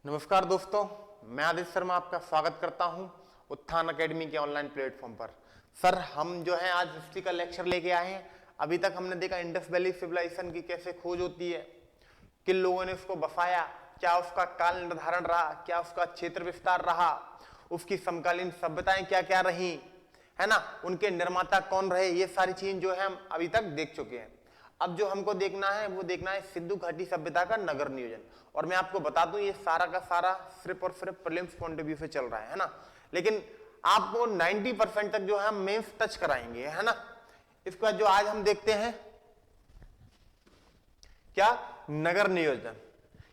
नमस्कार दोस्तों, मैं आदित्य शर्मा आपका स्वागत करता हूं उत्थान अकेडमी के ऑनलाइन प्लेटफॉर्म पर। सर, हम जो है आज हिस्ट्री का लेक्चर लेके आए हैं। अभी तक हमने देखा इंडस वैली सिविलाइजेशन की कैसे खोज होती है, किन लोगों ने उसको बसाया, क्या उसका काल निर्धारण रहा, क्या उसका क्षेत्र विस्तार रहा, उसकी समकालीन सभ्यताएं क्या क्या रही, है ना, उनके निर्माता कौन रहे, ये सारी चीजें जो है हम अभी तक देख चुके हैं। अब जो हमको देखना है वो देखना है सिंधु घाटी सभ्यता का नगर नियोजन। और मैं आपको बता दूं ये सारा का सारा सिर्फ और सिर्फ प्रीलिम्स पॉइंट ऑफ व्यू से चल रहा है ना, लेकिन आपको 90% तक जो है हम मेंस टच कराएंगे, है ना। इसके बाद जो आज हम देखते हैं क्या, नगर नियोजन।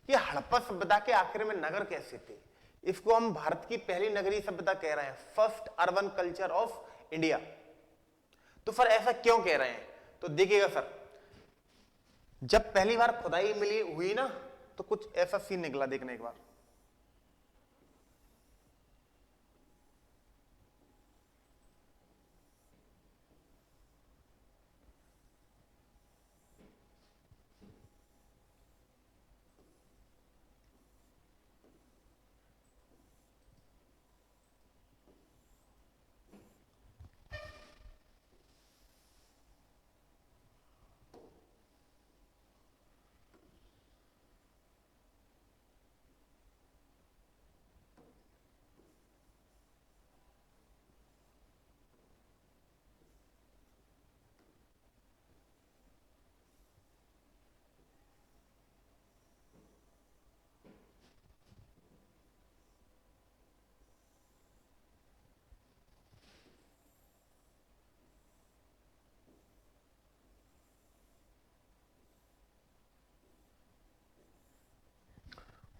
ये हड़प्पा सभ्यता के आखिर में नगर कैसे थे, इसको हम भारत की पहली नगरीय सभ्यता कह रहे हैं, first urban culture of India. तो सर ऐसा क्यों कह रहे हैं, तो देखिएगा सर, जब पहली बार खुदाई मिली हुई ना तो कुछ ऐसा सीन निकला, देखना एक बार।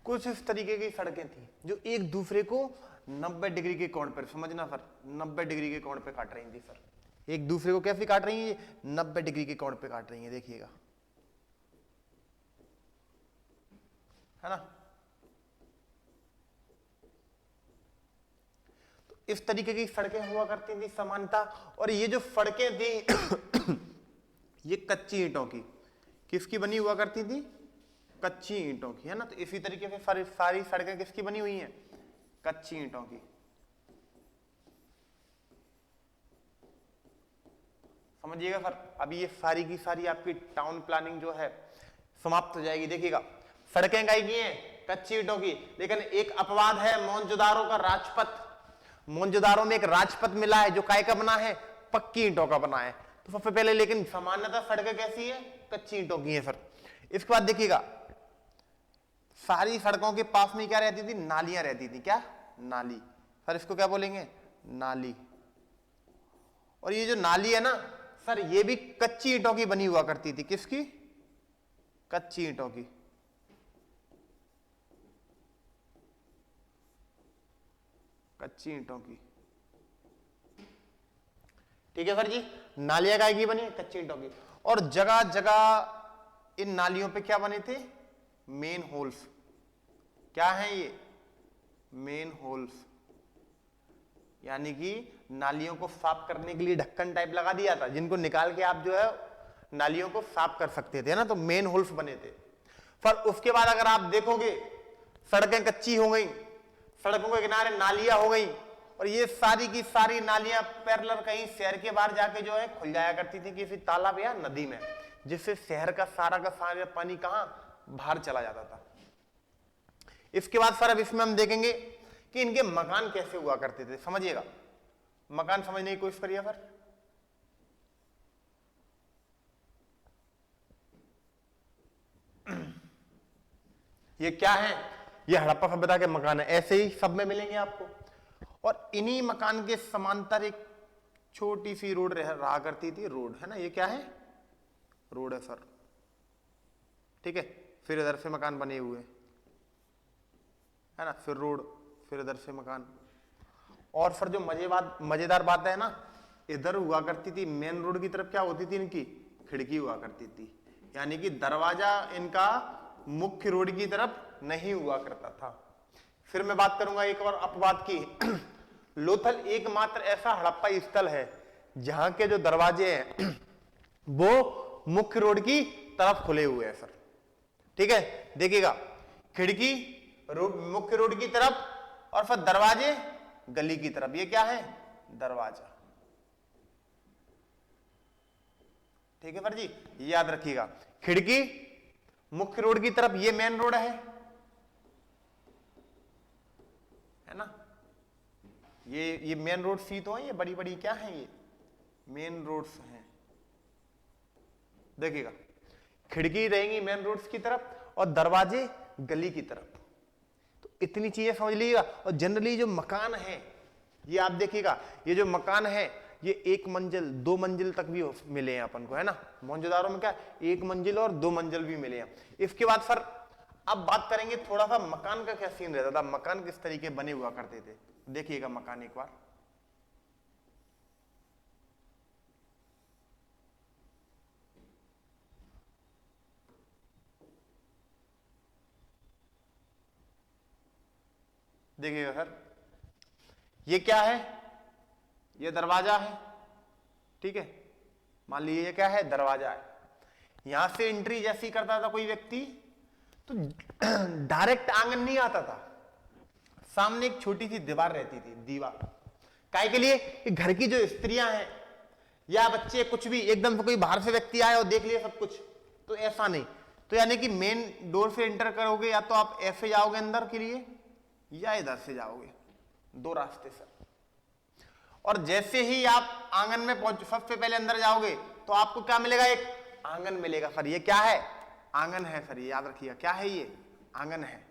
कुछ इस तरीके की सड़कें थी जो एक दूसरे को 90 डिग्री के कोण पर, समझना सर, 90 डिग्री के कोण पे काट रही थी सर। एक दूसरे को कैसे काट रही है, 90 डिग्री के कोण पे काट रही है, देखिएगा, है ना। तो इस तरीके की सड़कें हुआ करती थी समानता। और ये जो सड़कें थी ये कच्ची ईंटों की, किसकी बनी हुआ करती थी, कच्ची ईंटों की, है ना। तो इसी तरीके से सारी सड़कें किसकी बनी हुई हैं, कच्ची ईंटों की। समझिएगा सर, अभी ये सारी की सारी आपकी टाउन प्लानिंग जो है समाप्त हो जाएगी। देखिएगा, सड़कें काई की हैं, कच्ची ईंटों की, लेकिन एक अपवाद है, मोहनजोदारो का राजपथ। मोहनजोदारो में एक राजपथ मिला है जो काय का बना है, पक्की ईंटों का बना है। तो सबसे पहले लेकिन सामान्यतः सड़कें कैसी है, कच्ची ईंटों की है सर। इसके बाद देखिएगा, सारी सड़कों के पास में क्या रहती थी, नालियां रहती थी। क्या, नाली। सर इसको क्या बोलेंगे, नाली। और ये जो नाली है ना सर, ये भी कच्ची ईंटों की बनी हुआ करती थी। किसकी, कच्ची ईंटों की। कच्ची ईंटों की, ठीक है सर जी। नालियां काय की बनी, कच्ची ईंटों की। और जगह जगह इन नालियों पे क्या बने थे, मेन होल्स। क्या है ये, मेन होल्स, यानी कि नालियों को साफ करने के लिए ढक्कन टाइप लगा दिया था, जिनको निकाल के आप जो है नालियों को साफ कर सकते थे ना, तो मेन होल्स बने थे। पर उसके बाद अगर आप देखोगे, सड़कें कच्ची हो गई, सड़कों के किनारे नालियां हो गई, और ये सारी की सारी नालियां पैरेलल कहीं शहर के बाहर जाके जो है खुल जाया करती थी किसी तालाब या नदी में, जिससे शहर का सारा पानी कहां, बाहर चला जाता था। इसके बाद सर अब इसमें हम देखेंगे कि इनके मकान कैसे हुआ करते थे। समझिएगा, मकान समझने की कोशिश करिए सर। ये क्या है, ये हड़प्पा सभ्यता के मकान है, ऐसे ही सब में मिलेंगे आपको। और इन्हीं मकान के समांतर एक छोटी सी रोड रहा करती थी, रोड, है ना। ये क्या है, रोड है सर, ठीक है। फिर इधर से मकान बने हुए, है ना, फिर रोड, फिर इधर से मकान। और फिर जो मजेदार बात है ना, इधर हुआ करती थी मेन रोड की तरफ क्या होती थी, इनकी खिड़की हुआ करती थी, यानी कि दरवाजा इनका मुख्य रोड की तरफ नहीं हुआ करता था। फिर मैं बात करूंगा एक और अपवाद की। लोथल एकमात्र ऐसा हड़प्पा स्थल है जहां के जो दरवाजे हैं वो मुख्य रोड की तरफ खुले हुए हैं सर, ठीक है। देखिएगा, खिड़की मुख्य रोड की तरफ और फिर दरवाजे गली की तरफ। ये क्या है? दरवाजा। ठीक है सर जी, याद रखिएगा। खिड़की मुख्य रोड की तरफ, ये मेन रोड है ना। ये मेन रोड सी तो है, ये बड़ी बड़ी क्या है, ये मेन रोड्स हैं। देखिएगा, खिड़की रहेंगी मेन रोड्स की तरफ और दरवाजे गली की तरफ। तो इतनी चीजें समझ लीजिएगा। और जनरली जो मकान है, ये आप देखिएगा, ये जो मकान है ये 1 मंजिल 2 मंजिल तक भी मिले हैं अपन को, है ना। मौजूदारों में क्या 1 मंजिल और 2 मंजिल भी मिले हैं। इसके बाद सर अब बात करेंगे थोड़ा सा मकान का क्या सीन रहता था, मकान किस तरीके बने हुआ करते थे। देखिएगा मकान एक बार, देखिएगा सर, ये क्या है, ये दरवाजा है, ठीक है। मान लीजिए ये क्या है, दरवाजा है। यहां से एंट्री जैसी करता था कोई व्यक्ति तो डायरेक्ट आंगन नहीं आता था, सामने एक छोटी सी दीवार रहती थी। दीवार काय के लिए? कि घर की जो स्त्रियां हैं या बच्चे, कुछ भी एकदम से कोई बाहर से व्यक्ति आए और देख लिया सब कुछ, तो ऐसा नहीं। तो यानी कि मेन डोर से एंटर करोगे, या तो आप ऐसे जाओगे अंदर के लिए या इधर से जाओगे, 2 रास्ते से। और जैसे ही आप आंगन में पहुंच, सबसे पहले अंदर जाओगे तो आपको क्या मिलेगा? एक आंगन मिलेगा। सर ये क्या है? आंगन है सर, ये याद रखिएगा। क्या है ये? आंगन है।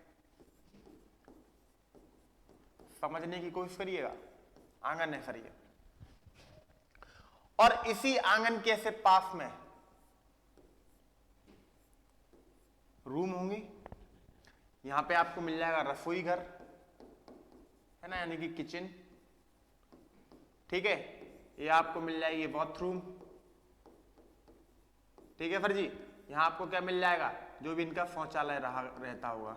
समझने की कोशिश करिएगा, आंगन है सर ये। और इसी आंगन के ऐसे पास में रूम होंगे। यहां पे आपको मिल जाएगा रसोई घर, है ना, यानी कि किचन, ठीक है। ये आपको मिल जाएगी बाथरूम, ठीक है सर जी। यहां आपको क्या मिल जाएगा? जो भी इनका शौचालय रहता होगा,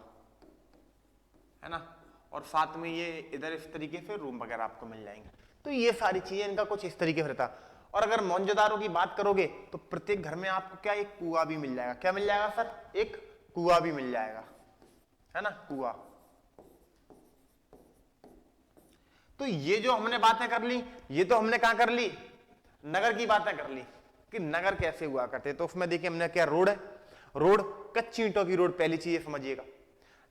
है ना। और साथ में ये इधर इस तरीके से रूम वगैरह आपको मिल जाएंगे। तो ये सारी चीजें इनका कुछ इस तरीके से रहता। और अगर मौजूदारों की बात करोगे तो प्रत्येक घर में आपको क्या, एक कुआं भी मिल जाएगा। क्या मिल जाएगा सर? एक कुआं भी मिल जाएगा, है ना, कुआं। तो ये जो हमने बातें कर ली, ये तो हमने कहां कर ली? नगर की बातें कर ली कि नगर कैसे हुआ करते। तो उसमें देखिए हमने क्या, रोड है, रोड कच्ची ईंटों की रोड, पहली चीज समझिएगा।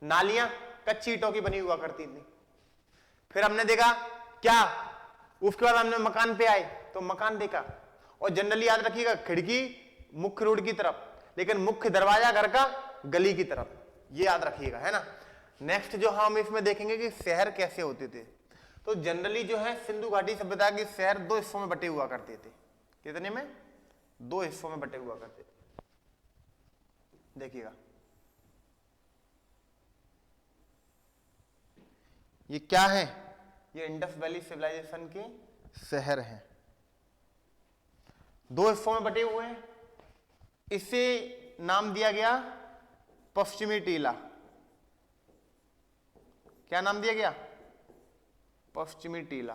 नालियां कच्ची ईंटों की बनी हुआ करती थी। फिर हमने देखा क्या, उसके बाद हमने मकान पे आए तो मकान देखा। और जनरली याद रखिएगा, खिड़की मुख्य रोड की तरफ, लेकिन मुख्य दरवाजा घर का गली की तरफ, ये याद रखिएगा, है ना। नेक्स्ट जो हम इसमें देखेंगे कि शहर कैसे होते थे। तो जनरली जो है सिंधु घाटी सभ्यता के शहर 2 हिस्सों में बटे हुआ करते थे। कितने में? 2 हिस्सों में बटे हुआ करते थे। देखिएगा, ये क्या है? ये इंडस वैली सिविलाइजेशन के शहर हैं, 2 हिस्सों में बटे हुए हैं। इसे नाम दिया गया पश्चिमी टीला। क्या नाम दिया गया? पश्चिमी टीला।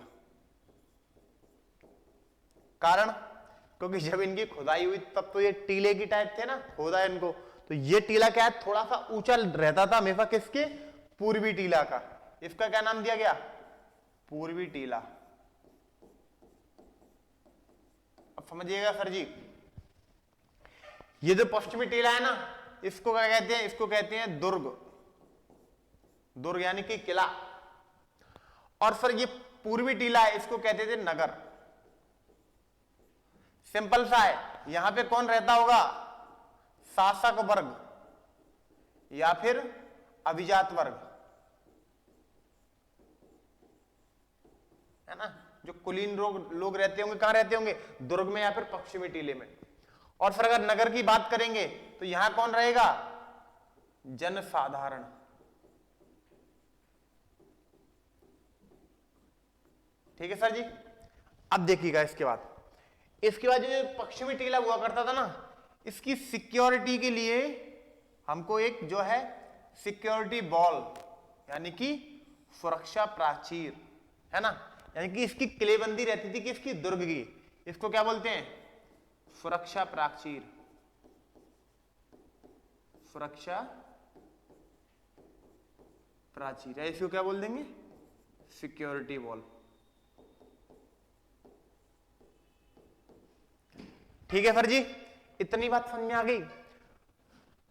कारण, क्योंकि जब इनकी खुदाई हुई तब तो ये टीले की टाइप थे ना, खोदा इनको, तो ये टीला क्या है, थोड़ा सा ऊंचा रहता था हमेशा। किसके? पूर्वी टीला का। इसका क्या नाम दिया गया? पूर्वी टीला। अब समझिएगा सर जी, ये जो पश्चिमी टीला है ना, इसको क्या कहते हैं? इसको कहते हैं दुर्ग। दुर्ग यानी कि किला। और सर ये पूर्वी टीला है, इसको कहते थे नगर। सिंपल सा है, यहां पे कौन रहता होगा? शासक वर्ग या फिर अभिजात वर्ग, है ना। जो कुलीन लोग रहते होंगे, कहां रहते होंगे? दुर्ग में या फिर पश्चिमी टीले में। और फिर अगर नगर की बात करेंगे तो यहां कौन रहेगा? जनसाधारण। ठीक है सर जी। अब देखिएगा इसके बाद जो पश्चिमी टीला हुआ करता था ना, इसकी सिक्योरिटी के लिए हमको एक जो है सिक्योरिटी वॉल, यानी कि सुरक्षा प्राचीर, है ना, यानी कि इसकी किलेबंदी रहती थी कि इसकी दुर्ग की। इसको क्या बोलते हैं? सुरक्षा प्राचीर। सुरक्षा प्राचीर, या इसको क्या बोल देंगे, सिक्योरिटी वॉल। ठीक है सर जी, इतनी बात समझ में आ गई।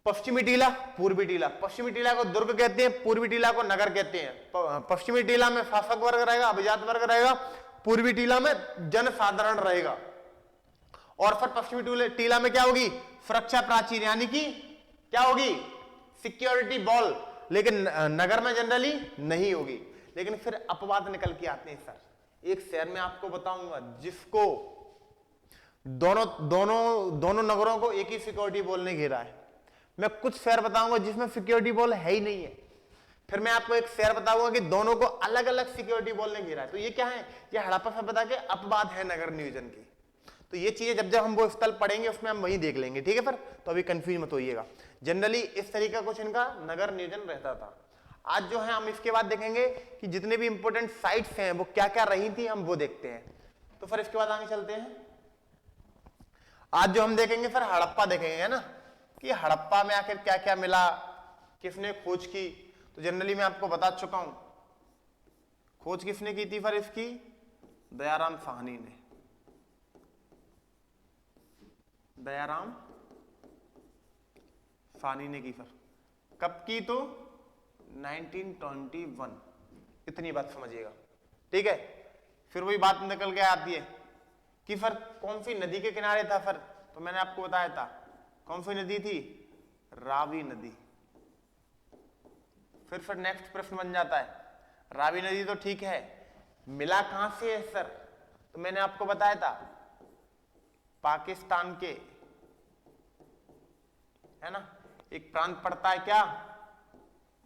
पश्चिमी टीला, पूर्वी टीला। पश्चिमी टीला को दुर्ग कहते हैं, पूर्वी टीला को नगर कहते हैं। पश्चिमी टीला में शासक वर्ग रहेगा, अभिजात वर्ग रहेगा, पूर्वी टीला में जनसाधारण रहेगा। और फिर पश्चिमी टीला में क्या होगी, सुरक्षा प्राचीर, यानी कि क्या होगी, सिक्योरिटी वॉल। लेकिन नगर में जनरली नहीं होगी। लेकिन फिर अपवाद निकल के आते हैं सर। एक शहर में आपको बताऊंगा जिसको दोनों नगरों को एक ही सिक्योरिटी वॉल ने घेरा है। मैं कुछ शहर बताऊंगा जिसमें सिक्योरिटी वॉल है ही नहीं है। फिर मैं आपको एक शहर बताऊंगा कि दोनों को अलग अलग सिक्योरिटी वॉल ने घेरा है। तो ये क्या है, ये हड़प्पा सभ्यता के अपवाद है नगर नियोजन की। तो ये चीजें जब जब हम वो स्थल पढ़ेंगे उसमें हम वही देख लेंगे। ठीक है सर, तो अभी कंफ्यूज मत होइएगा। जनरली इस तरीका कुछ इनका नगर नियोजन रहता था। आज जो है हम इसके बाद देखेंगे कि जितने भी इंपोर्टेंट साइट्स हैं वो क्या क्या रही थी, हम वो देखते हैं। तो फिर इसके बाद आगे चलते हैं। आज जो हम देखेंगे फिर हड़प्पा देखेंगे, है ना, कि हड़प्पा में आखिर क्या क्या मिला, किसने खोज की। तो जनरली मैं आपको बता चुका हूं, खोज किसने की थी फिर इसकी, दयाराम साहनी ने। दयाराम साहनी ने की। फिर कब की, तो 1921। इतनी बात समझिएगा। ठीक है, फिर वही बात निकल के आती है कि फिर कौन सी नदी के किनारे था। फिर तो मैंने आपको बताया था कौन सी नदी थी, रावी नदी। फिर नेक्स्ट प्रश्न बन जाता है, रावी नदी तो ठीक है, मिला कहां से है सर। तो मैंने आपको बताया था पाकिस्तान के, है ना, एक प्रांत पड़ता है क्या,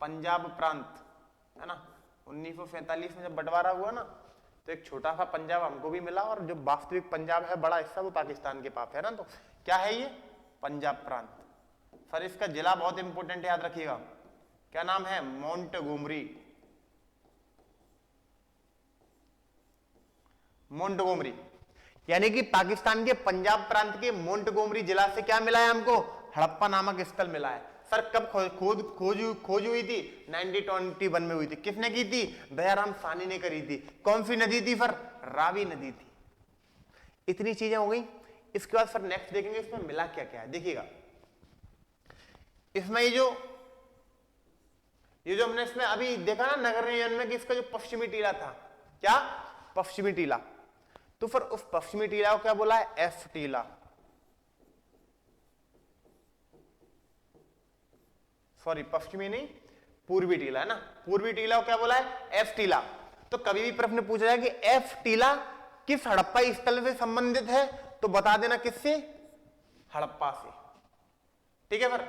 पंजाब प्रांत, है ना। 1947 में जब बंटवारा हुआ ना, तो एक छोटा सा पंजाब हमको भी मिला, और जो वास्तविक पंजाब है बड़ा हिस्सा वो पाकिस्तान के पास है ना। तो क्या है ये, पंजाब प्रांत। सर इसका जिला बहुत इंपॉर्टेंट है, याद रखिएगा, क्या नाम है, मोंटगोमरी। मोंटगोमरी यानी कि पाकिस्तान के पंजाब प्रांत के मोंटगोमरी जिला से क्या मिला है हमको, हड़प्पा नामक स्थल मिला है। सर कब खोज हुई थी, 1921 में हुई थी। किसने की थी, दयाराम साहनी ने करी थी। कौन सी नदी थी, फिर रावी नदी थी। इतनी चीजें हो गई। इसके बाद फिर नेक्स्ट देखेंगे इसमें मिला क्या क्या है। देखिएगा इसमें ये जो हमने इसमें अभी देखा ना नगर नियोजन में, कि इसका जो पश्चिमी टीला था, क्या, पश्चिमी टीला। तो फिर उस पश्चिमी टीला को क्या बोला है, एफ टीला। सॉरी पश्चिमी नहीं, पूर्वी टीला, है ना। पूर्वी टीला को क्या बोला है, एफ टीला। तो कभी भी प्रश्न पूछा जाए कि एफ टीला किस हड़प्पा स्थल से संबंधित है, तो बता देना किससे, हड़प्पा से। ठीक है सर,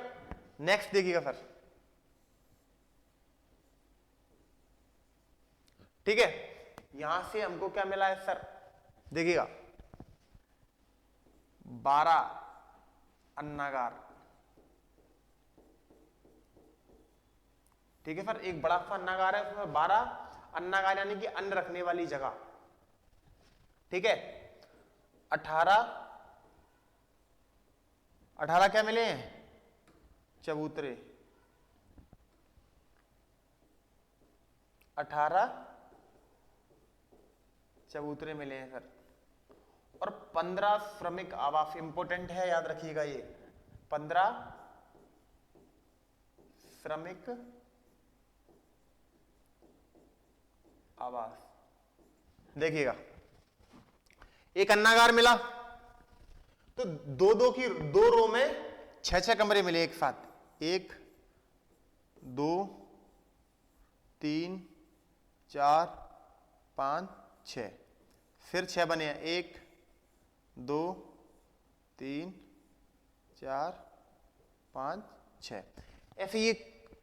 नेक्स्ट देखिएगा सर। ठीक है, यहां से हमको क्या मिला है सर, देखिएगा 12 अन्नागार। ठीक है सर, एक बड़ा सा अन्नागार है, उसमें 12 अन्नागार यानी कि अन्न रखने वाली जगह। ठीक है, 18 क्या मिले हैं, चबूतरे। 18 चबूतरे मिले हैं सर। और 15 श्रमिक आवास, इंपोर्टेंट है, याद रखिएगा ये 15 श्रमिक आवास। देखिएगा एक अन्नागार मिला, तो दो रो में 6 कमरे मिले एक साथ, 1 2 3 4 5 6, फिर 6 बने हैं, 1 2 3 4 5 6। ऐसे ये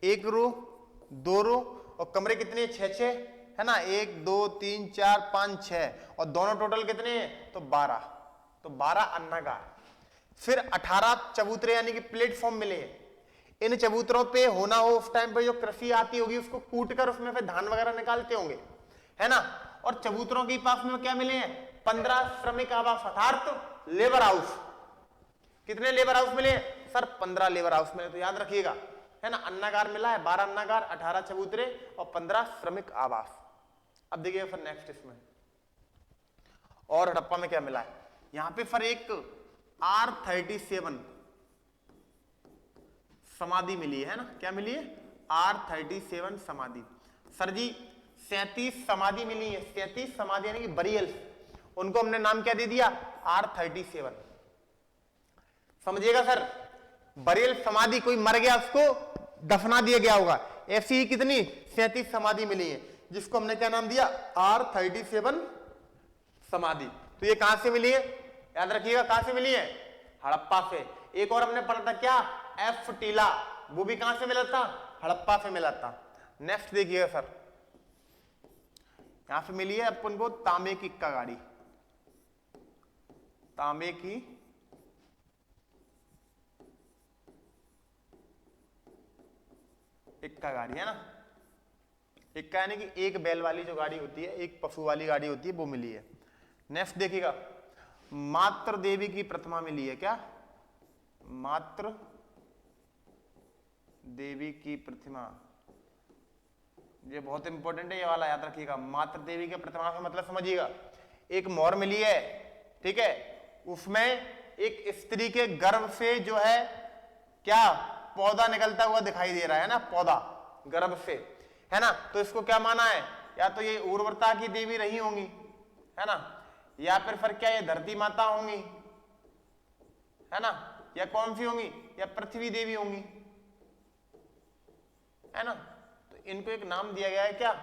एक रो, 2 रो, और कमरे कितने, 6 है ना, 1 2 3 4 5 6, और दोनों टोटल कितने हैं, तो 12। तो 12 अन्नागार। फिर 18 चबूतरे यानी कि प्लेटफॉर्म मिले हैं। इन चबूतरों पे होना हो उस टाइम पे जो कृषि आती होगी उसको कूट कर उसमें फिर धान वगैरह निकालते होंगे, है ना। और चबूतरों के पास में क्या मिले हैं, 15 श्रमिक आवास अर्थात लेबर हाउस। कितने लेबर हाउस मिले सर, 15 लेबर हाउस मिले। तो याद रखिएगा, है ना, अन्नागार मिला है, 12 अन्नागार, 18 चबूतरे और 15 श्रमिक आवास। अब देखिए फिर नेक्स्ट इसमें और हड़प्पा में क्या मिला है, यहां पे फिर एक R37 समाधि मिली है ना, क्या मिली है, R37 समाधि। सर जी 37 समाधि मिली है, 37 समाधि यानी कि बरियल्स, उनको हमने नाम क्या दे दिया, R37। समझिएगा सर, बरियल समाधि, कोई मर गया उसको दफना दिया गया होगा, ऐसी ही कितनी 37 समाधि मिली है जिसको हमने क्या नाम दिया, R37 समाधि। तो ये कहां से मिली है, याद रखिएगा कहां से मिली है, हड़प्पा से। एक और हमने पढ़ा था क्या, एफ टीला, वो भी कहां से मिला था, हड़प्पा से मिला था। नेक्स्ट देखिएगा सर, यहां से मिली है अपन को तांबे की इक्का गाड़ी, तांबे की इक्का गाड़ी है ना, इक्का यानी कि एक बैल वाली जो गाड़ी होती है, एक पशु वाली गाड़ी होती है, वो मिली है। नेक्स्ट देखिएगा, मात्र देवी की प्रतिमा मिली है, क्या, मात्र देवी की प्रतिमा, ये बहुत इंपॉर्टेंट है ये वाला, याद रखिएगा। मात्र देवी की प्रतिमा का मतलब समझिएगा, एक मोहर मिली है, ठीक है, उसमें एक स्त्री के गर्भ से जो है क्या पौधा निकलता हुआ दिखाई दे रहा है ना, पौधा गर्भ से, है ना, तो इसको क्या माना है, या तो ये उर्वरता की देवी रही होंगी, है ना, या फिर क्या ये धरती माता होंगी, है ना, या कौन सी होंगी, या पृथ्वी देवी होंगी, है ना, तो इनको एक नाम दिया गया है क्या,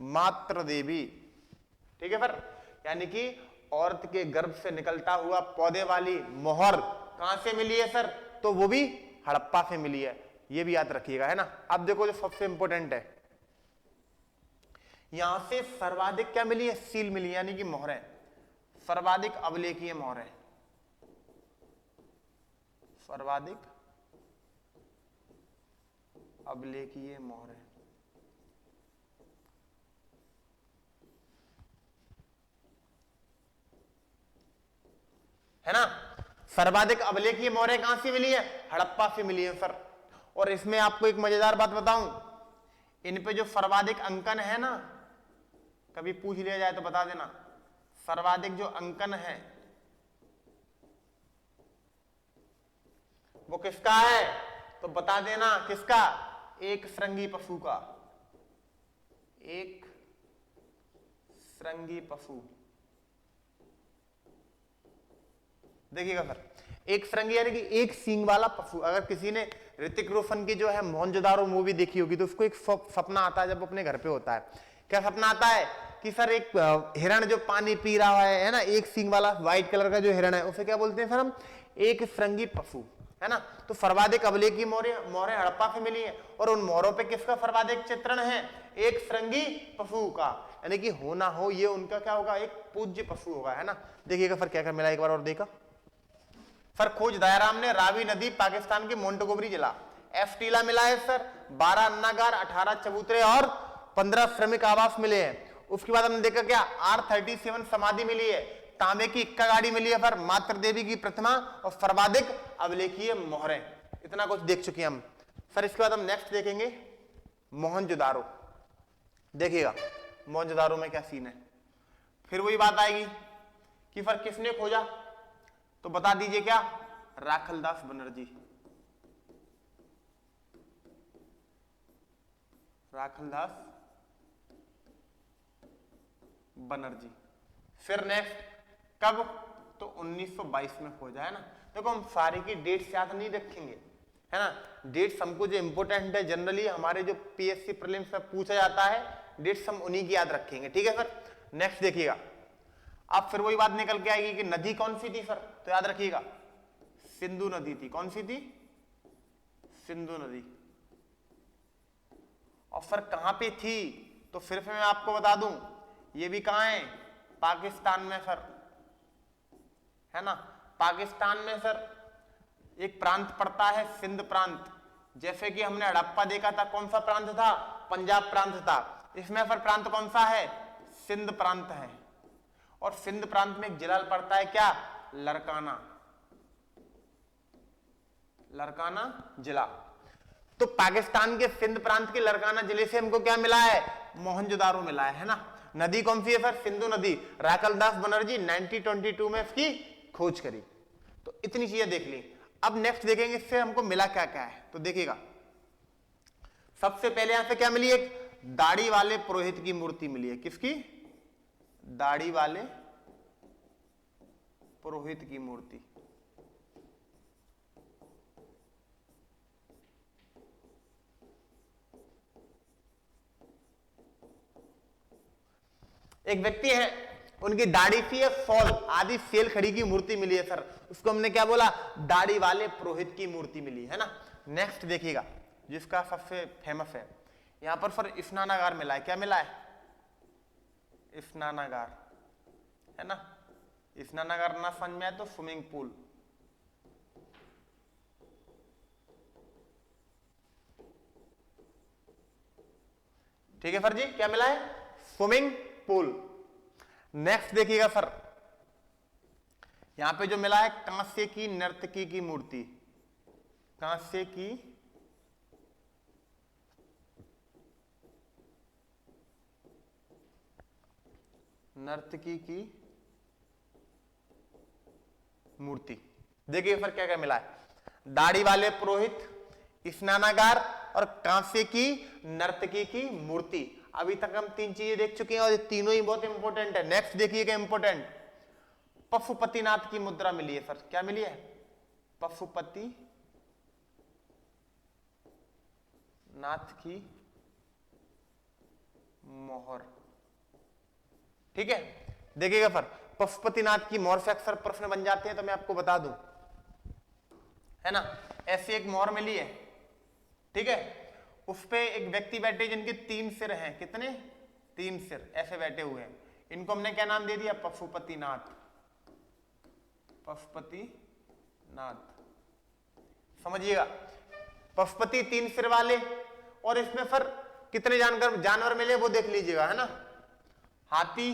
मात्र देवी, ठीक है सर। यानी कि औरत के गर्भ से निकलता हुआ पौधे वाली मोहर कहां से मिली है सर, तो वो भी हड़प्पा से मिली है, ये भी याद रखिएगा, है ना। अब देखो जो सबसे इंपॉर्टेंट है, यहां से सर्वाधिक क्या मिली है, सील मिली है, यानी कि मोहरें, सर्वाधिक अवलेखीय मोहरें, सर्वाधिक अवलेखीय मोहरें, है ना, सर्वाधिक अवलेखीय मोहरें कहां से मिली है, हड़प्पा से मिली है सर। और इसमें आपको एक मजेदार बात बताऊं, इन पे जो सर्वाधिक अंकन है ना, कभी पूछ लिया जाए तो बता देना, सर्वाधिक जो अंकन है वो किसका है, तो बता देना किसका, एक श्रृंगी पशु का, एक श्रृंगी पशु। देखिएगा सर, एक श्रृंगी यानी कि एक सींग वाला पशु। अगर किसी ने ऋतिक रोशन की जो है मोहनजोदारो मूवी देखी होगी तो उसको एक सपना आता है जब अपने घर पे होता है, क्या सपना आता है कि सर एक हिरण जो पानी पी रहा है ना, एक सींग वाला व्हाइट कलर का जो हिरण है, उसे क्या बोलते हैं सर हम, एक श्रृंगी पशु, है ना। तो सर्वाधिक अवलेखीय मोहरें हड़प्पा से मिली है, और उन मोहरों पे किसका सर्वाधिक चित्रण है, एक श्रृंगी पशु का, यानी कि हो ना हो ये उनका क्या होगा, एक पूज्य पशु होगा, है ना। देखिएगा फिर क्या क्या मिला, एक बार और देखा सर, खोज दयाराम ने, रावी नदी पाकिस्तान के मोंटगोमरी जिला, एफ टीला मिला है सर, 12 अन्नागार, 18 चबूतरे और 15 श्रमिक आवास मिले हैं। उसके बाद हमने देखा क्या, R37 समाधि मिली है, तांबे की इक्का गाड़ी मिली है सर, मात्र देवी की प्रतिमा और सर्वाधिक अवलेखीय मोहरें, इतना कुछ देख चुके हैं हम सर। इसके बाद हम नेक्स्ट देखेंगे मोहनजोदारो। देखिएगा मोहनजोदारो में क्या सीन है, फिर वही बात आएगी कि सर किसने खोजा, तो बता दीजिए क्या, राखलदास बनर्जी, राखलदास बनर्जी। फिर नेक्स्ट कब, तो 1922 में खोजा, है ना। देखो हम सारी की डेट्स याद नहीं रखेंगे, है ना, डेट्स हमको जो इंपोर्टेंट है जनरली हमारे जो पीएससी प्रीलिम्स में पूछा जाता है, डेट्स हम उन्हीं की याद रखेंगे, ठीक है सर। नेक्स्ट देखिएगा, अब फिर वही बात निकल के आएगी कि नदी कौन सी थी सर, तो याद रखिएगा सिंधु नदी थी, कौन सी थी, सिंधु नदी। और फिर कहां पे थी, तो फिर मैं आपको बता दूं, ये भी कहां है, पाकिस्तान में सर, है ना, पाकिस्तान में सर एक प्रांत पड़ता है सिंध प्रांत, जैसे कि हमने हड़प्पा देखा था, कौन सा प्रांत था, पंजाब प्रांत था, इसमें फिर प्रांत कौन सा है, सिंध प्रांत है। और सिंध प्रांत में एक जिला पड़ता है क्या, लरकाना, लरकाना जिला। तो पाकिस्तान के सिंध प्रांत के लड़काना जिले से हमको क्या मिला है, मोहनजोदारो मिला है ना। नदी कौन सी है सर, सिंधु नदी। राकलदास बनर्जी 1922 में इसकी खोज करी। तो इतनी चीजें देख ली। अब नेक्स्ट देखेंगे इससे हमको मिला क्या क्या है। तो देखिएगा सबसे पहले यहां से क्या मिली, एक दाढ़ी वाले पुरोहित की मूर्ति मिली है। किसकी, दाढ़ी वाले पुरोहित की मूर्ति। एक व्यक्ति है, उनकी दाढ़ी सी है, फॉल आदि सेल खड़ी की मूर्ति मिली है सर, उसको हमने क्या बोला, दाढ़ी वाले पुरोहित की मूर्ति मिली है ना। नेक्स्ट देखिएगा जिसका सबसे फेमस है यहां पर सर स्नानागार मिला है। क्या मिला है, स्नानागार है ना। स्नानागार ना समझ में आए तो स्विमिंग पूल। ठीक है सर जी, क्या मिला है, स्विमिंग पूल। नेक्स्ट देखिएगा सर यहां पे जो मिला है कांस्य की नर्तकी की मूर्ति। कांस्य की नर्तकी की मूर्ति। देखिए सर क्या क्या मिला है, दाढ़ी वाले पुरोहित, स्नानागार और कांस्य की नर्तकी की मूर्ति। अभी तक हम तीन चीजें देख चुके हैं और ये तीनों ही बहुत इंपॉर्टेंट है। नेक्स्ट देखिएगा इंपॉर्टेंट, पशुपतिनाथ की मुद्रा मिली है सर। क्या मिली है, पशुपति नाथ की मोहर। ठीक है, देखिएगा सर पशुपतिनाथ की मोहर से अक्सर प्रश्न बन जाते हैं, तो मैं आपको बता दूं है ना। ऐसी एक मोहर मिली है, ठीक है, उस पे एक व्यक्ति बैठे जिनके 3 सिर हैं। कितने, 3 सिर ऐसे बैठे हुए हैं। इनको हमने क्या नाम दे दिया, पशुपतिनाथ। पशुपतिनाथ समझिएगा, पशुपति 3 सिर वाले। और इसमें फिर कितने जानवर मिले वो देख लीजिएगा है ना। हाथी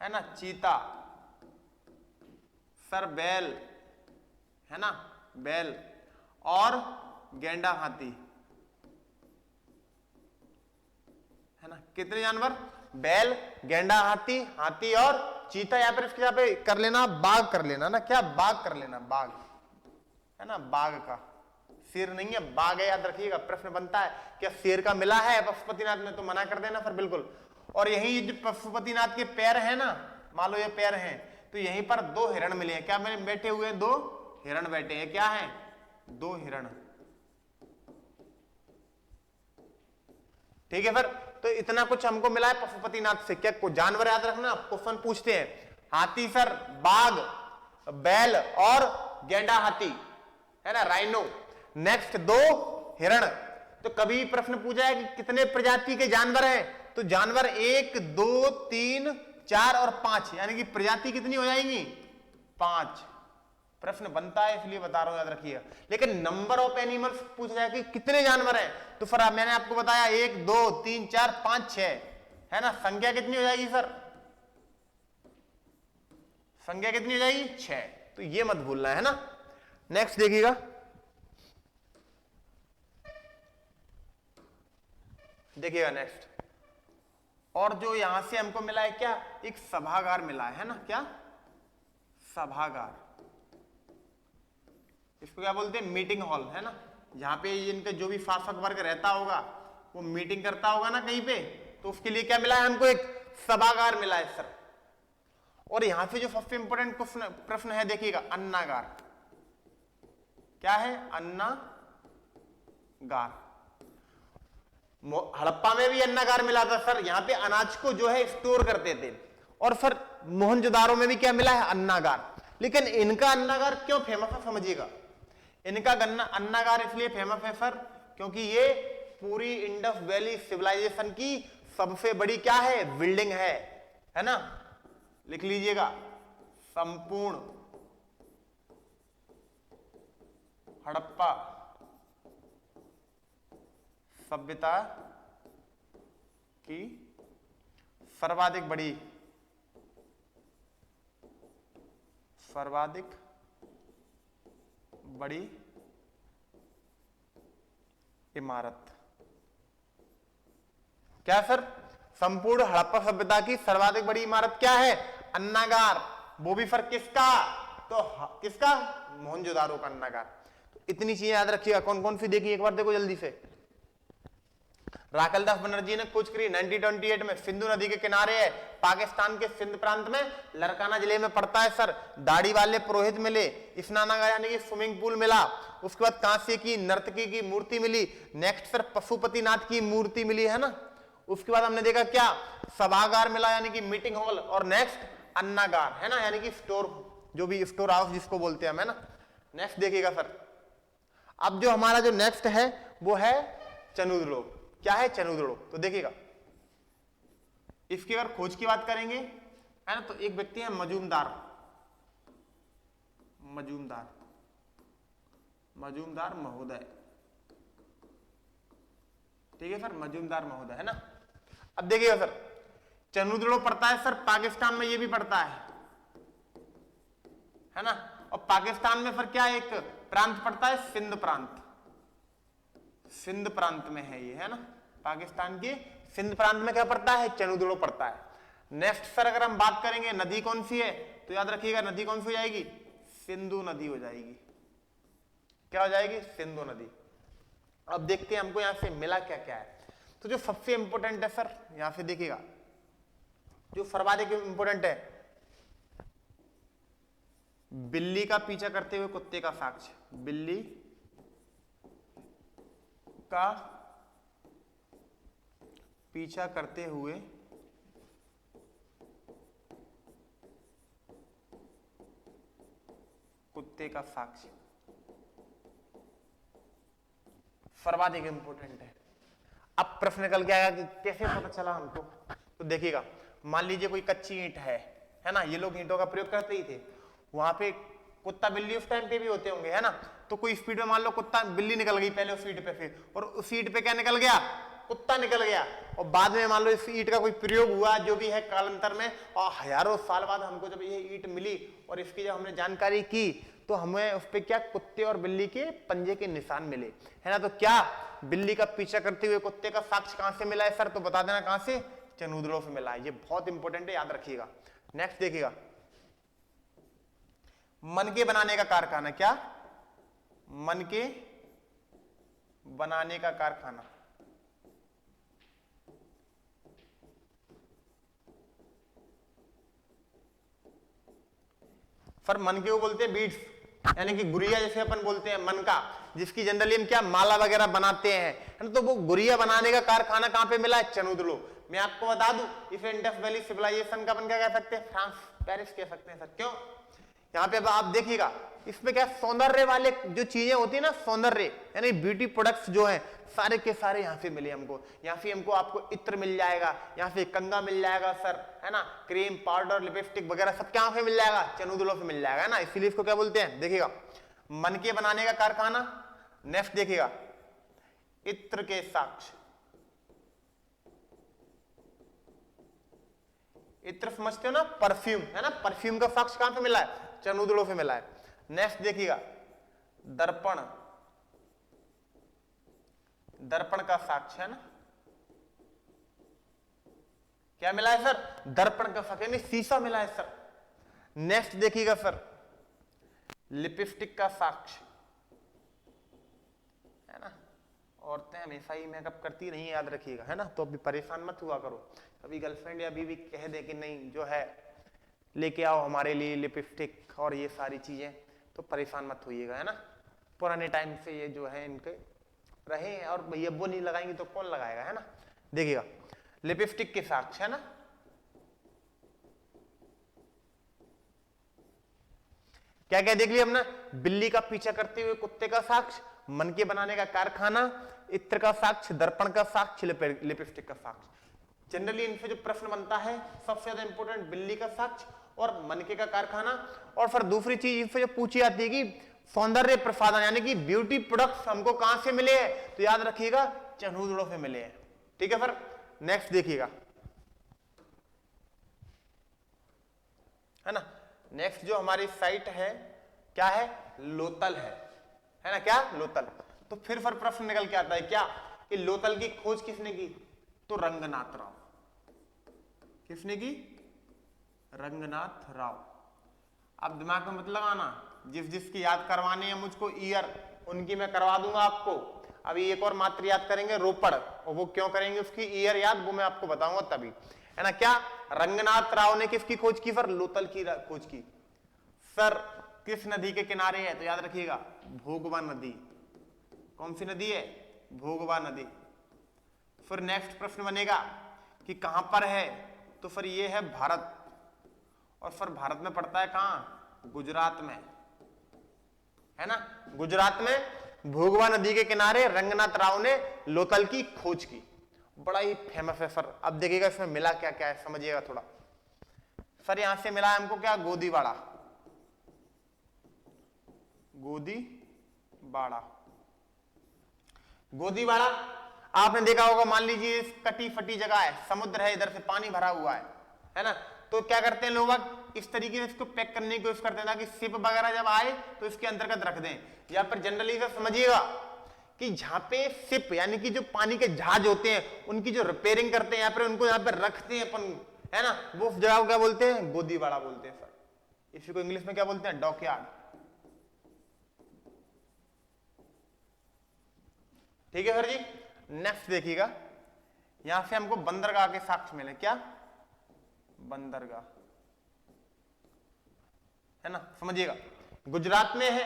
है ना, चीता, सर बैल है ना, बैल और गेंडा हाथी है ना। कितने जानवर, बैल, गेंडा हाथी, हाथी और चीता। या फिर इसके यहाँ पे कर लेना बाघ कर लेना ना, क्या बाघ कर लेना, बाघ है ना। बाघ का शेर नहीं है, बाघ है, याद रखिएगा। प्रश्न बनता है क्या शेर का मिला है पशुपतिनाथ में, तो मना कर देना फिर बिल्कुल। और यही जो पशुपतिनाथ के पैर है ना, मान लो ये पैर हैं, तो यहीं पर 2 हिरण मिले हैं। क्या मिले, बैठे हुए हैं 2 हिरण बैठे हैं। क्या है, 2 हिरण। ठीक है सर, तो इतना कुछ हमको मिला है पशुपतिनाथ से। क्या कुछ जानवर याद रखना, क्वेश्चन पूछते हैं। हाथी सर, बाघ, बैल और गेंडा हाथी है ना, राइनो। नेक्स्ट 2 हिरण। तो कभी प्रश्न पूछा है कि कितने प्रजाति के जानवर हैं, तो जानवर 1 2 3 4 और 5, यानी कि प्रजाति कितनी हो जाएंगी, 5। प्रश्न बनता है इसलिए बता रहा हूं, याद रखिएगा। लेकिन नंबर ऑफ एनिमल्स पूछा जाए कि कितने जानवर हैं, तो फिर मैंने आपको बताया 1 2 3 4 5 6 है ना। संख्या कितनी हो जाएगी सर, संख्या कितनी हो जाएगी, 6। तो ये मत भूलना है ना। नेक्स्ट देखिएगा, देखिएगा नेक्स्ट। और जो यहां से हमको मिला है क्या, एक सभागार मिला है ना। क्या, सभागार। इसको क्या बोलते हैं, मीटिंग हॉल है ना। जहां पे इनका जो भी शासक वर्ग रहता होगा वो मीटिंग करता होगा ना कहीं पे, तो उसके लिए क्या मिला है हमको, एक सभागार मिला है सर। और यहां से जो सबसे इंपॉर्टेंट प्रश्न है देखिएगा, अन्नागार। क्या है, अन्नागार। हड़प्पा में भी अन्नागार मिला था सर, यहां पे अनाज को जो है स्टोर करते थे। और फिर मोहनजोदारो में भी क्या मिला है, अन्नागार। लेकिन इनका अन्नागार क्यों फेमस है समझिएगा। इनका अन्नागार इसलिए फेमस है सर क्योंकि ये पूरी इंडस वैली सिविलाइजेशन की सबसे बड़ी क्या है, बिल्डिंग है ना। लिख लीजिएगा, संपूर्ण हड़प्पा सभ्यता की सर्वाधिक बड़ी इमारत। क्या सर? संपूर्ण हड़प्पा सभ्यता की सर्वाधिक बड़ी इमारत क्या है? अन्नागार। वो भी फर्क किसका? तो किसका? मोहनजोदारो का अन्नागार। तो इतनी चीजें याद रखिएगा। कौन कौन सी देखी एक बार देखो जल्दी से। राकलदास बनर्जी ने खोज करी 1928 में, सिंधु नदी के किनारे है, पाकिस्तान के सिंध प्रांत में, लरकाना जिले में पड़ता है सर। दाढ़ी वाले पुरोहित मिले, स्नानागार यानी कि स्विमिंग पूल मिला, उसके बाद कांसे की नर्तकी की मूर्ति मिली, नेक्स्ट सर पशुपतिनाथ की मूर्ति मिली है ना, उसके बाद हमने देखा क्या? सभागार मिला यानी कि मीटिंग हॉल, और नेक्स्ट अन्नागार है ना, यानी कि स्टोर, जो भी स्टोर हाउस जिसको बोलते हैं हम, है ना। नेक्स्ट देखिएगा सर, अब जो हमारा जो नेक्स्ट है वो है चनुद्रो। क्या है? चनुद्रो। तो देखिएगा इसकी अगर खोज की बात करेंगे है ना, तो एक व्यक्ति है मजूमदार, मजूमदार, मजूमदार महोदय, ठीक है सर, मजूमदार महोदय है ना। अब देखिएगा सर, चनुद्रो पड़ता है सर पाकिस्तान में, ये भी पड़ता है ना, और पाकिस्तान में सर क्या एक प्रांत पड़ता है? सिंध प्रांत, सिंध प्रांत में है ये, है ना, पाकिस्तान के सिंध प्रांत में क्या पड़ता है? चनुद्रो पड़ता है। नेक्स्ट सर अगर हम बात करेंगे नदी कौन सी है, तो याद रखिएगा नदी कौन सी हो जाएगी? सिंधु नदी हो जाएगी। क्या हो जाएगी? सिंधु नदी। अब देखते हैं हमको यहां से मिला क्या क्या है। तो जो सबसे इंपॉर्टेंट है सर, यहां से देखिएगा, जो सर्वाधिक इंपॉर्टेंट है, बिल्ली का पीछा करते हुए कुत्ते का साक्ष्य, बिल्ली का पीछा करते हुए कुत्ते का साक्ष्य सर्वाधिक इंपॉर्टेंट है। अब प्रश्न निकल के आएगा कि कैसे पता चला हमको? तो देखिएगा, मान लीजिए कोई कच्ची ईंट है ना, ये लोग ईंटों का प्रयोग करते ही थे, वहां पे कुत्ता बिल्ली उस टाइम पे भी होते होंगे, है ना, तो कोई स्पीड में मान लो कुत्ता बिल्ली निकल गई पहले उस ईंट पे से, और उस ईंट पे क्या निकल गया? कुत्ता निकल गया, और बाद में मान लो इस ईंट का कोई प्रयोग हुआ जो भी है कालांतर में, और हजारों साल बाद हमको जब ये ईंट मिली और इसकी जब हमने जानकारी की, तो हमें उस पे क्या कुत्ते और बिल्ली के पंजे के निशान मिले, है ना। तो क्या बिल्ली का पीछा करते हुए कुत्ते का साक्ष्य कहां से मिला है सर? तो बता देना कहां से? चनुद्रो से मिला है। ये बहुत इंपॉर्टेंट है, याद रखिएगा। नेक्स्ट देखिएगा, मनके बनाने का कारखाना। क्या? मनके बनाने का कारखाना। सर मनके को बोलते हैं बीड्स, यानी कि गुड़िया जैसे अपन बोलते हैं मनका, जिसकी जनरली हम क्या माला वगैरह बनाते हैं, है ना। तो वो गुड़िया बनाने का कारखाना कहां पे मिला है? चनुद्रो। मैं आपको बता दूं, इस इंडस वैली सिविलाइजेशन का अपन क्या कह सकते हैं? फ्रांस, पेरिस कह सकते हैं सर। क्यों? यहाँ पे अब आप देखिएगा, इसमें क्या सौंदर्य वाले जो चीजें होती है ना, सौंदर्य यानी ब्यूटी प्रोडक्ट्स जो हैं, सारे के सारे यहाँ से मिले हमको। यहाँ से हमको आपको इत्र मिल जाएगा, यहाँ से कंघा मिल जाएगा सर, है ना, क्रीम, पाउडर, लिपस्टिक वगैरह सब क्या पे मिल जाएगा? चनुद्रो से मिल जाएगा, है ना। इसीलिए इसको क्या बोलते हैं? देखिएगा, मनके बनाने का कारखाना। नेक्स्ट देखिएगा, इत्र के साक्ष्य। इत्र समझते हो ना, परफ्यूम, है ना, परफ्यूम का साक्ष्य कहां पे मिला है? चनुद्रो से मिला है। नेक्स्ट देखिएगा, दर्पण, दर्पण का साक्ष्य, है ना, क्या मिला है सर? दर्पण का साक्ष्य, यानी शीशा मिला है सर। नेक्स्ट देखिएगा सर, लिपस्टिक का साक्ष्य, है ना। औरतें हमेशा ही मेकअप करती नहीं, याद रखिएगा, है ना। तो अभी परेशान मत हुआ करो, कभी गर्लफ्रेंड या बीवी कह दे कि नहीं जो है लेके आओ हमारे लिए लिपस्टिक और ये सारी चीजें, तो परेशान मत होइएगा, है ना। पुराने टाइम से ये जो है इनके रहे हैं, और भैया वो नहीं लगाएंगे तो कौन लगाएगा, है ना। देखिएगा, लिपस्टिक के साक्ष्य, है ना। क्या क्या देख लिया हमने? बिल्ली का पीछा करते हुए कुत्ते का साक्ष्य, मनके बनाने का कारखाना, इत्र का साक्ष्य, दर्पण का साक्ष्य, लिपस्टिक का साक्ष्य। जनरली इनसे जो प्रश्न बनता है सबसे ज्यादा इंपॉर्टेंट बिल्ली का साक्ष्य और मनके का कारखाना। और फिर दूसरी चीज इनसे जो पूछी जाती है कि सौंदर्य प्रसाधन यानी कि ब्यूटी प्रोडक्ट्स हमको कहां से मिले हैं? तो याद रखिएगा, चनुद्रो से मिले हैं। ठीक है सर। नेक्स्ट देखिएगा, है ना। नेक्स्ट जो हमारी साइट है क्या है? लोतल है ना। क्या? लोतल। तो फिर प्रश्न निकल के आता है क्या कि लोथल की खोज किसने की? तो रंगनाथ राव। किसने की? रंगनाथ राव। अब दिमाग में मत लगाना, जिसकी याद करवानी है मुझको ईयर, उनकी मैं करवा दूंगा आपको। अभी एक और मात्र याद करेंगे रोपड़, और वो क्यों करेंगे उसकी ईयर याद, वो मैं आपको बताऊंगा तभी, है ना। क्या रंगनाथ राव ने किसकी खोज की? सर लोथल की खोज की। सर किस नदी के किनारे है? तो याद रखिएगा भोगवा नदी। कौन सी नदी है? भोगवा नदी। फिर नेक्स्ट प्रश्न बनेगा कि कहां पर है? तो फिर ये है भारत, और फिर भारत में पड़ता है कहां? गुजरात में, है ना। गुजरात में भोगवा नदी के किनारे रंगनाथ राव ने लोथल की खोज की। बड़ा ही फेमस है सर। अब देखिएगा इसमें मिला क्या क्या है, समझिएगा थोड़ा। सर यहां से मिला हमको क्या? गोदीवाड़ा। गोदीवाड़ा, गोदीवाड़ा आपने देखा होगा, मान लीजिए कटी फटी जगह है, समुद्र है, इधर से पानी भरा हुआ है ना। तो क्या करते हैं लोग? इस तरीके से इसको पैक करने की कोशिश करते हैं ताकि शिप वगैरह जब आए तो इसके अंतर्गत रख दें। या फिर जनरली से समझिएगा कि जहां पे शिप यानी कि जो पानी के जहाज होते हैं उनकी जो रिपेयरिंग करते हैं, या फिर उनको यहाँ पे रखते हैं अपन, है ना, वो जगह को क्या बोलते हैं? गोदीवाड़ा बोलते हैं सर। इसी को इंग्लिश में क्या बोलते हैं? डॉकयार्ड। ठीक है सर जी। नेक्स्ट देखिएगा, यहां से हमको बंदरगाह के साक्ष्य मिले। क्या? बंदरगाह, है ना, समझिएगा गुजरात में है,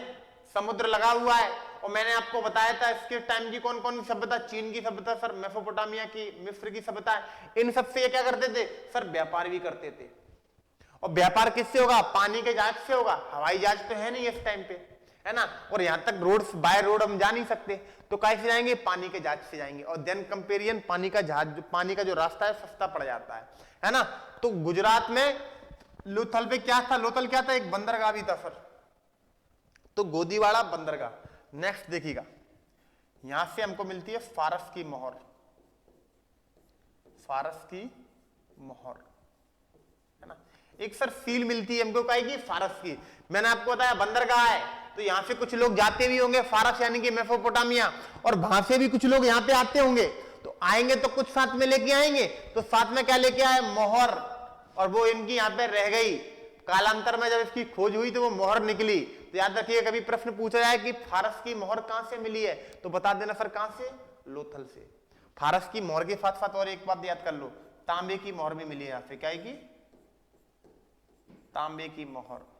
समुद्र लगा हुआ है। और मैंने आपको बताया था इसके टाइम की कौन कौन सी सभ्यता? चीन की सभ्यता सर, मेसोपोटामिया की, मिस्र की सभ्यता। इन सबसे ये क्या करते थे सर? व्यापार भी करते थे। और व्यापार किससे होगा? पानी के जहाज से होगा। हवाई जहाज तो है नहीं इस टाइम पे, है ना। और यहां तक रोड बाय रोड हम जा नहीं सकते, तो कैसे जाएंगे? पानी के जहाज से जाएंगे। और देन कंपेरियन पानी का जहाज, पानी का जो रास्ता है सस्ता पड़ जाता है ना। तो गुजरात में लोथल पे क्या था? लोथल क्या था? एक बंदरगाह भी था सर। तो गोदीवाड़ा बंदरगाह। नेक्स्ट देखिएगा, यहां से हमको मिलती है फारस की मोहर। फारस की मोहर, है ना। एक सर सील मिलती है हमको, कहेगी फारस की। मैंने आपको बताया बंदरगाह है, तो यहां से कुछ लोग जाते भी होंगे फारस यानी कि मेसोपोटामिया, और वहां से भी कुछ लोग यहां पे आते होंगे। तो आएंगे तो कुछ साथ में लेके आएंगे, तो साथ में क्या लेके आए? मोहर। और वो इनकी यहां पे रह गई। कालांतर में जब इसकी खोज हुई तो वो मोहर निकली। तो याद रखिए, कभी प्रश्न पूछा जाए कि फारस की मोहर कहां से मिली है, तो बता देना सर कहां से? लोथल से। फारस की मोहर के साथ साथ और एक बात याद कर लो, तांबे की मोहर भी मिली है यहां से। क्या है की? तांबे की मोहर।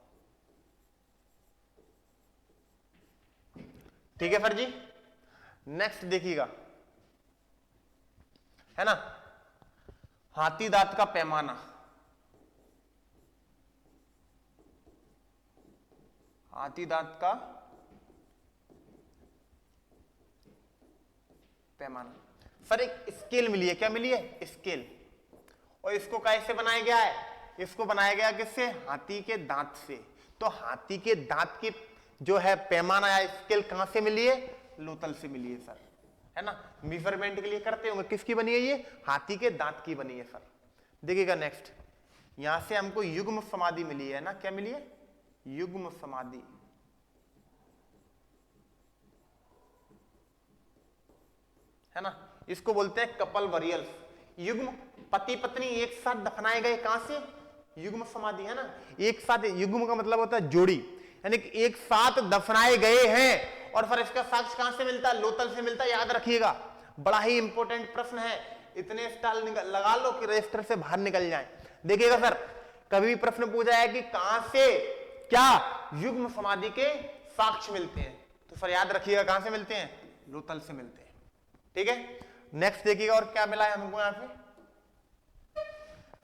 ठीक है सर जी। नेक्स्ट देखिएगा, है ना, हाथी दांत का पैमाना। हाथी दांत का पैमाना सर, एक स्केल मिली है। क्या मिली है? स्केल। और इसको कैसे बनाया गया है? इसको बनाया गया किससे? हाथी के दांत से। तो हाथी के दांत की जो है पैमाना या स्केल कहां से मिली है? लोथल से मिली है सर, है ना। मेजरमेंट के लिए करते होंगे। किसकी बनी है ये? हाथी के दांत की बनी है सर। देखिएगा नेक्स्ट, यहां से हमको युग्म समाधि मिली है ना। क्या मिली है? युग्म समाधि, है ना। इसको बोलते हैं कपल वरियल्स। युग्म, पति पत्नी एक साथ दफनाए गए, कहां से? युग्म समाधि, है ना। एक साथ, युग्म का मतलब होता है जोड़ी, यानी कि एक साथ दफनाए गए हैं। और फिर इसका साक्ष्य कहां से मिलता है? लोथल से मिलता है। याद रखिएगा, बड़ा ही इंपॉर्टेंट प्रश्न है। इतने स्टाल लगा लो कि रजिस्टर से बाहर निकल जाए। देखिएगा सर, कभी भी प्रश्न पूछा है कि कहां से क्या युग्म समाधि के साक्ष्य मिलते हैं, तो सर याद रखिएगा कहां से मिलते हैं? लोथल से मिलते हैं। ठीक है। नेक्स्ट देखिएगा और क्या मिला है हमको यहां से?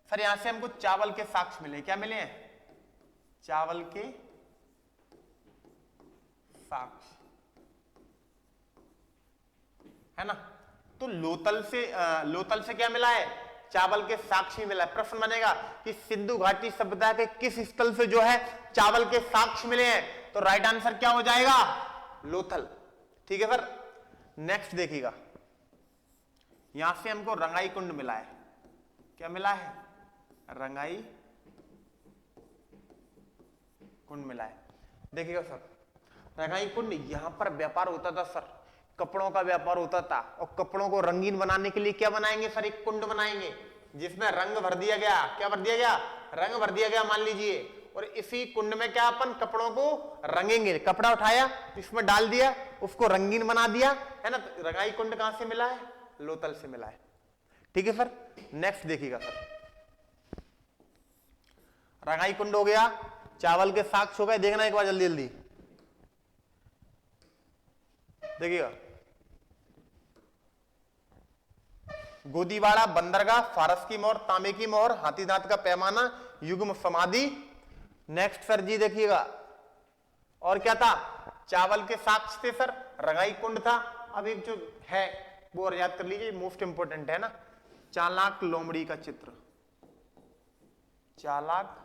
सर यहां से हमको चावल के साक्ष्य मिले। क्या मिले हैं? चावल के साक्ष्य, है ना। तो लोथल से क्या मिला है? चावल के साक्ष्य मिला है। प्रश्न बनेगा कि सिंधु घाटी सभ्यता के किस स्थल से जो है चावल के साक्ष्य मिले हैं? तो राइट आंसर क्या हो जाएगा? लोथल। ठीक है सर। नेक्स्ट देखिएगा, यहां से हमको रंगाई कुंड मिला है। क्या मिला है? रंगाई कुंड मिला है। देखिएगा सर, रंगाई कुंड, यहां पर व्यापार होता था सर। कपड़ों का व्यापार होता था, और कपड़ों को रंगीन बनाने के लिए क्या बनाएंगे सर, एक कुंड बनाएंगे जिसमें रंग भर दिया गया। क्या भर दिया गया, रंग भर दिया गया मान लीजिए, और इसी कुंड में क्या अपन कपड़ों को रंगेंगे। कपड़ा उठाया, इसमें डाल दिया, उसको रंगीन बना दिया, है ना। रंगाई कुंड कहां से मिला है, लोथल से मिला है। ठीक है सर, नेक्स्ट देखिएगा सर, रंगाई कुंड हो गया, चावल के साक्ष हो गए। देखना एक बार जल्दी जल्दी देखिएगा, गोदीवाड़ा, बंदरगाह, फारस की मोहर, तांबे की मोहर, हाथी दांत का पैमाना, युग्म समाधि। नेक्स्ट सर जी देखिएगा, और क्या था, चावल के साक्ष थे सर, रंगाई कुंड था। अब एक जो है वो और याद कर लीजिए, मोस्ट इंपोर्टेंट है ना, चालाक लोमड़ी का चित्र। चालाक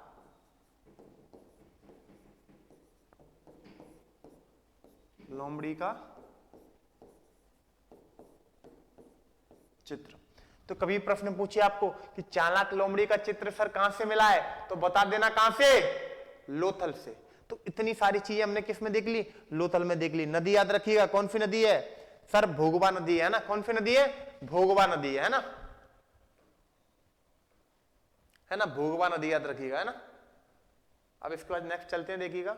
लोमड़ी का चित्र। तो कभी प्रश्न पूछिए आपको कि चालाक लोमड़ी का चित्र सर कहां से मिला है, तो बता देना कहां से, लोथल से। तो इतनी सारी चीजें हमने किस में देख ली, लोथल में देख ली। नदी याद रखिएगा, कौन सी नदी है सर, भोगवा नदी है ना। कौन सी नदी है, भोगवा नदी है ना, है ना, भोगवा नदी याद रखिएगा, है ना। अब इसके बाद नेक्स्ट चलते हैं, देखिएगा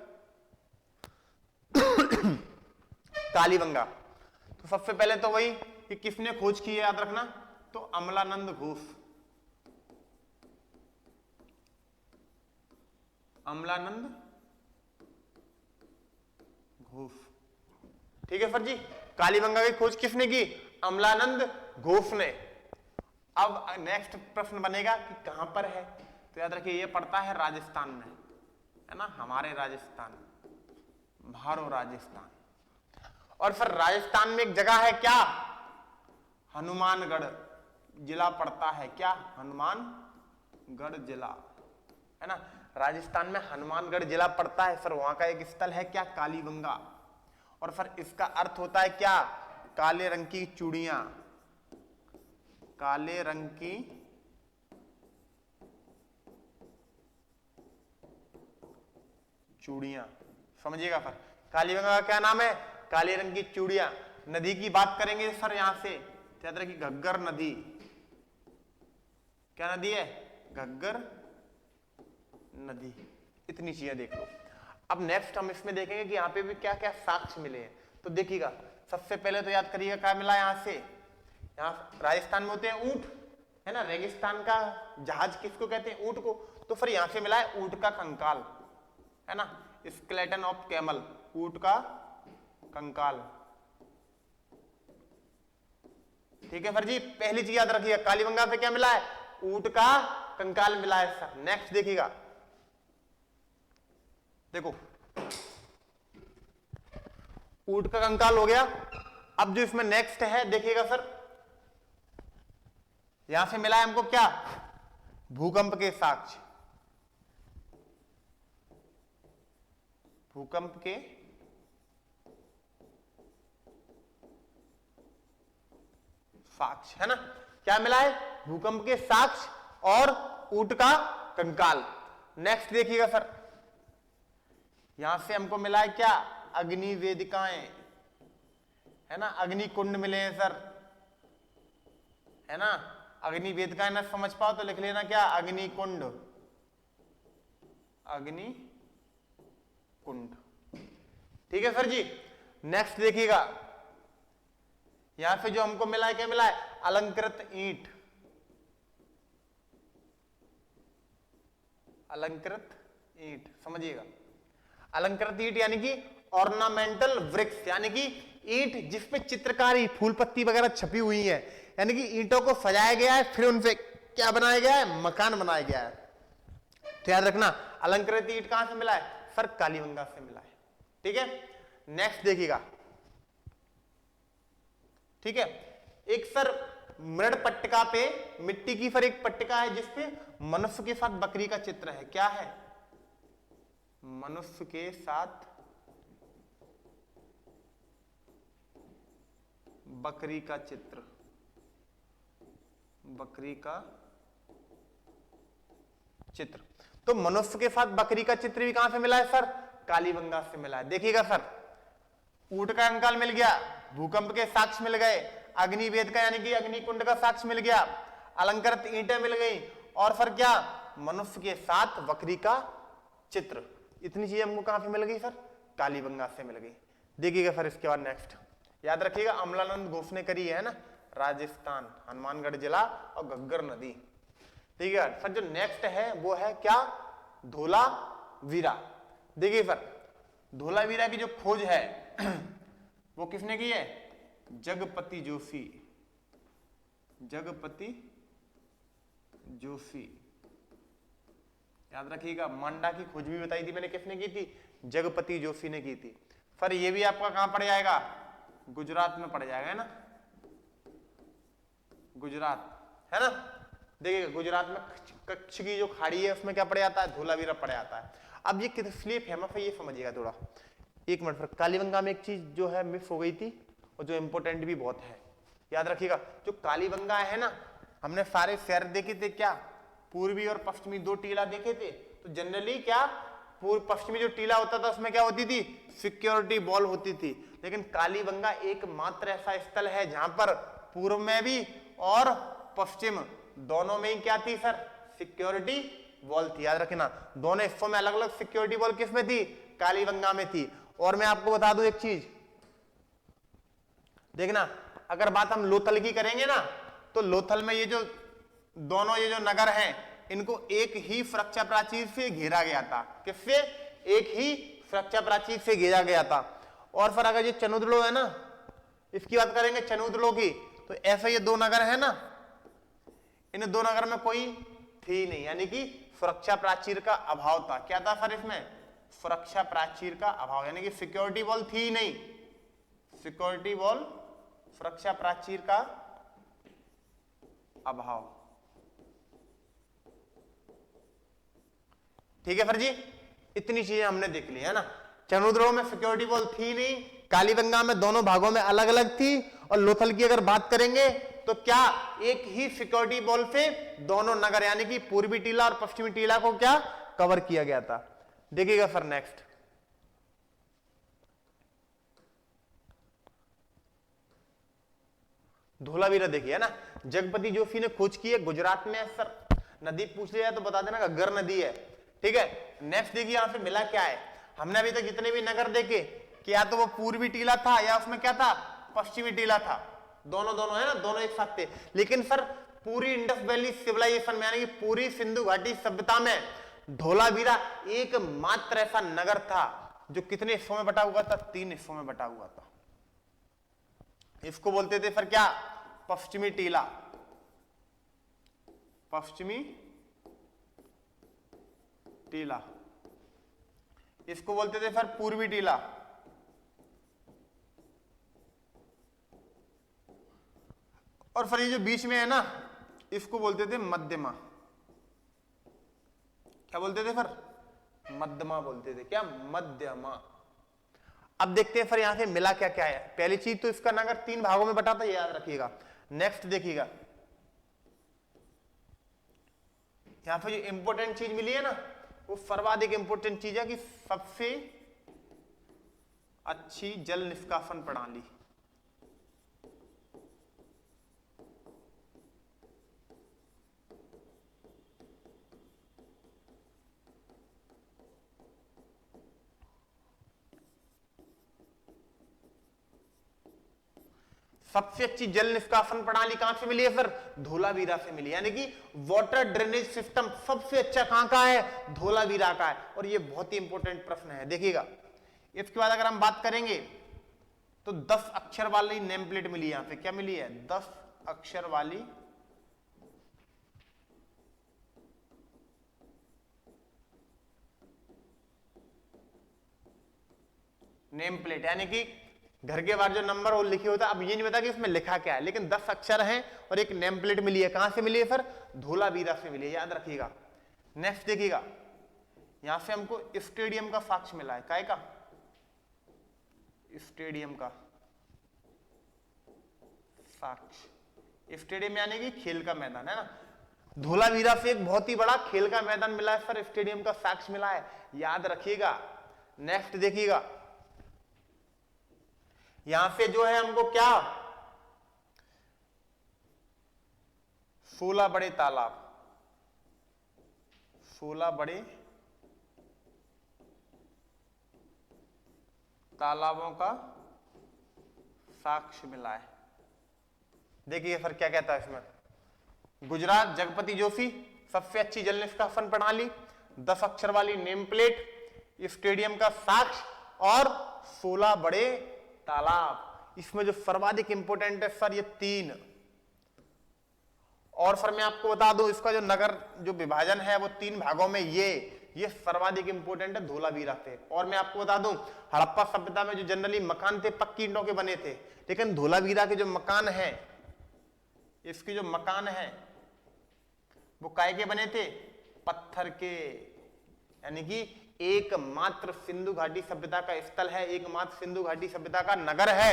कालीबंगा। तो सबसे पहले तो वही कि किसने खोज की है, याद रखना, तो अमलानंद घोष। अमलानंद घोष, ठीक है सर जी। कालीबंगा की खोज किसने की, अमलानंद घोष ने। अब नेक्स्ट प्रश्न बनेगा कि कहां पर है, तो याद रखिए ये पड़ता है राजस्थान में, है ना, हमारे राजस्थान, भारो राजस्थान। और फिर राजस्थान में एक जगह है क्या, हनुमानगढ़ जिला पड़ता है, क्या, हनुमानगढ़ जिला, है ना। राजस्थान में हनुमानगढ़ जिला पड़ता है सर, वहां का एक स्थल है क्या, कालीबंगा। और फिर इसका अर्थ होता है क्या, काले रंग की चूड़ियां, काले रंग की चूड़ियां, समझिएगा सर। कालीबंगा का क्या नाम है, काले रंग की चूड़ियां। नदी की बात करेंगे सर, यहां से याद रखिए घग्गर नदी, क्या नदी है, घग्गर नदी। इतनी चीजें देख लो। अब नेक्स्ट हम इसमें देखेंगे कि यहाँ पे भी क्या क्या साक्ष्य मिले हैं। तो देखिएगा, सबसे पहले तो याद करिएगा क्या मिला यहाँ से, यहाँ राजस्थान में होते हैं ऊंट, है ना, रेगिस्तान का जहाज किसको कहते हैं, ऊंट को। तो फिर यहां से मिला है ऊंट का कंकाल, है ना, स्केलेटन ऑफ कैमल, ऊंट का कंकाल। ठीक है सर जी, पहली चीज याद रखिएगा, कालीबंगा पे क्या मिला है, ऊंट का कंकाल मिला है सर। नेक्स्ट देखिएगा, देखो ऊंट का कंकाल हो गया। अब जो इसमें नेक्स्ट है देखिएगा सर, यहां से मिला है हमको क्या, भूकंप के साक्ष्य, भूकंप के साक्ष्य, है ना। क्या मिला है, भूकंप के साक्ष्य और ऊंट का कंकाल। नेक्स्ट देखिएगा सर, यहां से हमको मिला है क्या, अग्नि वेदिकाएं, है ना, अग्नि कुंड मिले हैं सर, है ना। अग्नि वेदिकाएं ना समझ पाओ तो लिख लेना क्या, अग्नि कुंड, अग्नि कुंड। ठीक है सर जी। नेक्स्ट देखिएगा, यहां से जो हमको मिला है क्या मिला है, अलंकृत ईंट, अलंकृत ईंट, समझिएगा। अलंकृत ईंट यानी कि ऑर्नामेंटल वृक्ष, यानी कि ईंट जिसपे चित्रकारी फूल पत्ती वगैरह छपी हुई है, यानी कि ईंटों को सजाया गया है, फिर उनसे क्या बनाया गया है, मकान बनाया गया है। तो याद रखना, अलंकृत ईंट कहां से मिला है सर, कालीबंगा से मिला है। ठीक है, नेक्स्ट देखिएगा, ठीक है, एक सर मृद पट्टिका पे, मिट्टी की सर एक पट्टिका है जिसपे मनुष्य के साथ बकरी का चित्र है, क्या है, मनुष्य के साथ बकरी का चित्र, बकरी का चित्र। तो मनुष्य के साथ बकरी का चित्र भी कहां से मिला है सर, कालीबंगा से मिला है। देखिएगा सर, ऊंट का कंकाल मिल गया, भूकंप के साक्ष्य मिल गए, अग्निवेद का यानी कि अग्निकुंड का साक्ष्य मिल गया, अलंकृत ईंटें मिल गई, और फिर क्या, मनुष्य के साथ बकरी का चित्र। इतनी चीजें हमको कहां से मिल गई सर? कालीबंगा से मिल गई। देखिएगा फिर इसके बाद नेक्स्ट याद रखिएगा, अमलानंद घोष ने करी है ना, राजस्थान, हनुमानगढ़ जिला और घग्गर नदी। ठीक है सर, जो नेक्स्ट है वो है क्या, धोलावीरा। देखिए सर, धोलावीरा की जो खोज है वो किसने की है? जगपति जोशी। जगपति जोशी याद रखिएगा। मांडा की खोज भी बताई थी मैंने, किसने की थी? जगपति जोशी ने की थी। फिर ये भी आपका कहां पड़ जाएगा? गुजरात में पड़ जाएगा, है ना, गुजरात, है ना। देखिएगा गुजरात में कच्छ की जो खाड़ी है उसमें क्या पड़ जाता है? धोलावीरा पड़ जाता है। अब ये किसलिए फेमस है ये समझिएगा थोड़ा, एक मिनट। फिर कालीबंगा में एक चीज जो है मिस हो गई थी और जो इंपोर्टेंट भी बहुत है, याद रखिएगा। जो कालीबंगा है ना, हमने सारे शहर देखे थे क्या, पूर्वी और पश्चिमी दो टीला देखे थे। तो जनरली क्या, पूर्व पश्चिमी जो टीला होता था उसमें क्या होती थी? सिक्योरिटी वॉल होती थी। लेकिन कालीबंगा एकमात्र ऐसा स्थल है जहां पर पूर्व में भी और पश्चिम दोनों में ही क्या थी सर? सिक्योरिटी वॉल थी। याद रखना, दोनों हिस्सों में अलग अलग सिक्योरिटी वॉल किस में थी? कालीबंगा में थी। और मैं आपको बता दूं एक चीज, देखना, अगर बात हम लोथल की करेंगे ना, तो लोथल में ये जो दोनों ये जो नगर हैं, इनको एक ही सुरक्षा प्राचीर से घेरा गया था। किससे? एक ही सुरक्षा प्राचीर से घेरा गया था। और फिर अगर ये चनुदलो है ना, इसकी बात करेंगे चनुदलो की, तो ऐसे ये दो नगर है ना, इन दो नगर में कोई थी नहीं, यानी कि सुरक्षा प्राचीर का अभाव था। क्या था सर इसमें? सुरक्षा प्राचीर का अभाव, यानी कि सिक्योरिटी वॉल थी ही नहीं। सिक्योरिटी वॉल, सुरक्षा प्राचीर का अभाव। ठीक है सर जी, इतनी चीजें हमने देख ली है ना। चनुद्रो में सिक्योरिटी वॉल थी नहीं, कालीबंगा में दोनों भागों में अलग अलग थी, और लोथल की अगर बात करेंगे तो क्या, एक ही सिक्योरिटी वॉल से दोनों नगर यानी कि पूर्वी टीला और पश्चिमी टीला को क्या कवर किया गया था। देखिएगा सर नेक्स्ट, धोलावीरा देखिए, है ना। जगपति जोशी ने खोज की है, गुजरात में है सर। नदी पूछ लिया तो बता देना, घग्गर नदी है। ठीक है, नेक्स्ट देखिए यहां पे मिला क्या है। हमने अभी तक जितने भी नगर देखे कि या तो वो पूर्वी टीला था या उसमें क्या था, पश्चिमी टीला था। दोनों दोनों है ना, दोनों एक साथ थे। लेकिन सर पूरी इंडस वैली सिविलाइजेशन में यानी कि पूरी सिंधु घाटी सभ्यता में धोलावीरा एकमात्र ऐसा नगर था जो कितने हिस्सों में बटा हुआ था? 3 हिस्सों में बटा हुआ था। इसको बोलते थे फिर क्या? पश्चिमी टीला। पश्चिमी टीला। इसको बोलते थे फिर पूर्वी टीला। और फिर ये जो बीच में है ना, इसको बोलते थे मध्यमा। क्या बोलते थे फिर? मध्यमा बोलते थे। क्या? मध्यमा। अब देखते हैं फिर यहां से मिला क्या क्या है। पहली चीज तो इसका नगर 3 भागों में बटा था, ये याद रखिएगा। नेक्स्ट देखिएगा, यहां पर जो इंपॉर्टेंट चीज मिली है ना, वो सर्वाधिक इंपॉर्टेंट चीज है कि सबसे अच्छी जल निष्कासन प्रणाली। सबसे अच्छी जल निष्कासन प्रणाली कहां से मिली है फिर? धोलावीरा से मिली। यानी कि वाटर ड्रेनेज सिस्टम सबसे अच्छा कहां का है? धोलावीरा का है। और ये बहुत ही इंपॉर्टेंट प्रश्न है, देखिएगा। इसके बाद अगर हम बात करेंगे तो 10 अक्षर वाली नेम प्लेट मिली। यहां पे क्या मिली है? 10 अक्षर वाली नेम प्लेट, यानी कि घर के बाहर जो नंबर वो लिखे होता है। अब ये नहीं पता कि इसमें लिखा क्या है, लेकिन 10 अक्षर हैं और एक नेम प्लेट मिली है। कहां से मिली है फिर? धोलावीरा से मिली है, याद रखिएगा। नेक्स्ट देखिएगा, यहां से हमको स्टेडियम का साक्ष्य मिला है। काय का? स्टेडियम का साक्ष्य। स्टेडियम यानी कि खेल का मैदान, है ना। धोलावीरा से एक बहुत ही बड़ा खेल का मैदान मिला है सर, स्टेडियम का साक्ष्य मिला है, याद रखिएगा। नेक्स्ट देखिएगा, यहां से जो है हमको क्या 16 बड़े तालाब, 16 बड़े तालाबों का साक्ष्य मिला है। देखिए सर क्या कहता है इसमें, गुजरात जगपति जोशी सबसे अच्छी जल निष्कासन प्रणाली, 10 अक्षर वाली नेम प्लेट, स्टेडियम का साक्ष्य और 16 बड़े तालाब। इसमें जो सर्वाधिक इंपोर्टेंट है सर ये 3। और सर मैं आपको बता दूं इसका जो नगर जो विभाजन है वो 3 भागों में, ये सर्वाधिक इंपोर्टेंट है धोलावीरा से। और मैं आपको बता दूं हड़प्पा सभ्यता में जो जनरली मकान थे पक्की ईंटों के बने थे, लेकिन धोलावीरा के जो मकान है, इसके जो मकान है वो काय के बने थे, पत्थर के। यानी कि एकमात्र सिंधु घाटी सभ्यता का स्थल है, एकमात्र सिंधु घाटी सभ्यता का नगर है,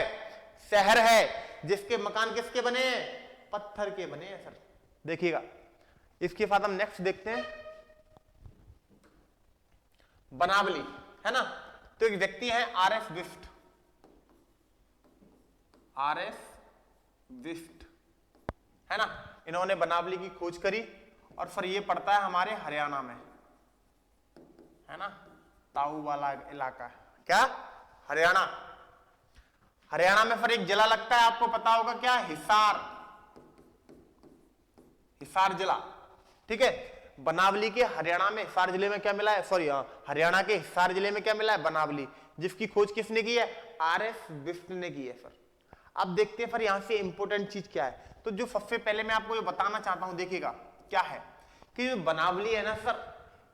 शहर है, जिसके मकान किसके बने हैं, पत्थर के बने हैं सर। देखिएगा इसके बाद हम नेक्स्ट देखते हैं बनावली, है ना। तो एक व्यक्ति है आर.एस. बिष्ट, आर.एस. बिष्ट, है ना। इन्होंने बनावली की खोज करी और फिर ये पड़ता है हमारे हरियाणा में, है ना, ताऊ वाला इलाका, क्या हरियाणा। हरियाणा में फिर एक जिला लगता है, आपको पता होगा क्या, हिसार, हिसार जिला, ठीक है। बनावली के हरियाणा में हिसार जिले में क्या मिला है, सॉरी हरियाणा के हिसार जिले में क्या मिला है, बनावली, जिसकी खोज किसने की है, आर.एस. बिष्ट ने की है सर। अब देखते हैं फिर यहां से इंपोर्टेंट चीज क्या है। तो जो सबसे पहले मैं आपको ये बताना चाहता हूं, देखिएगा क्या है कि जो बनावली है ना सर,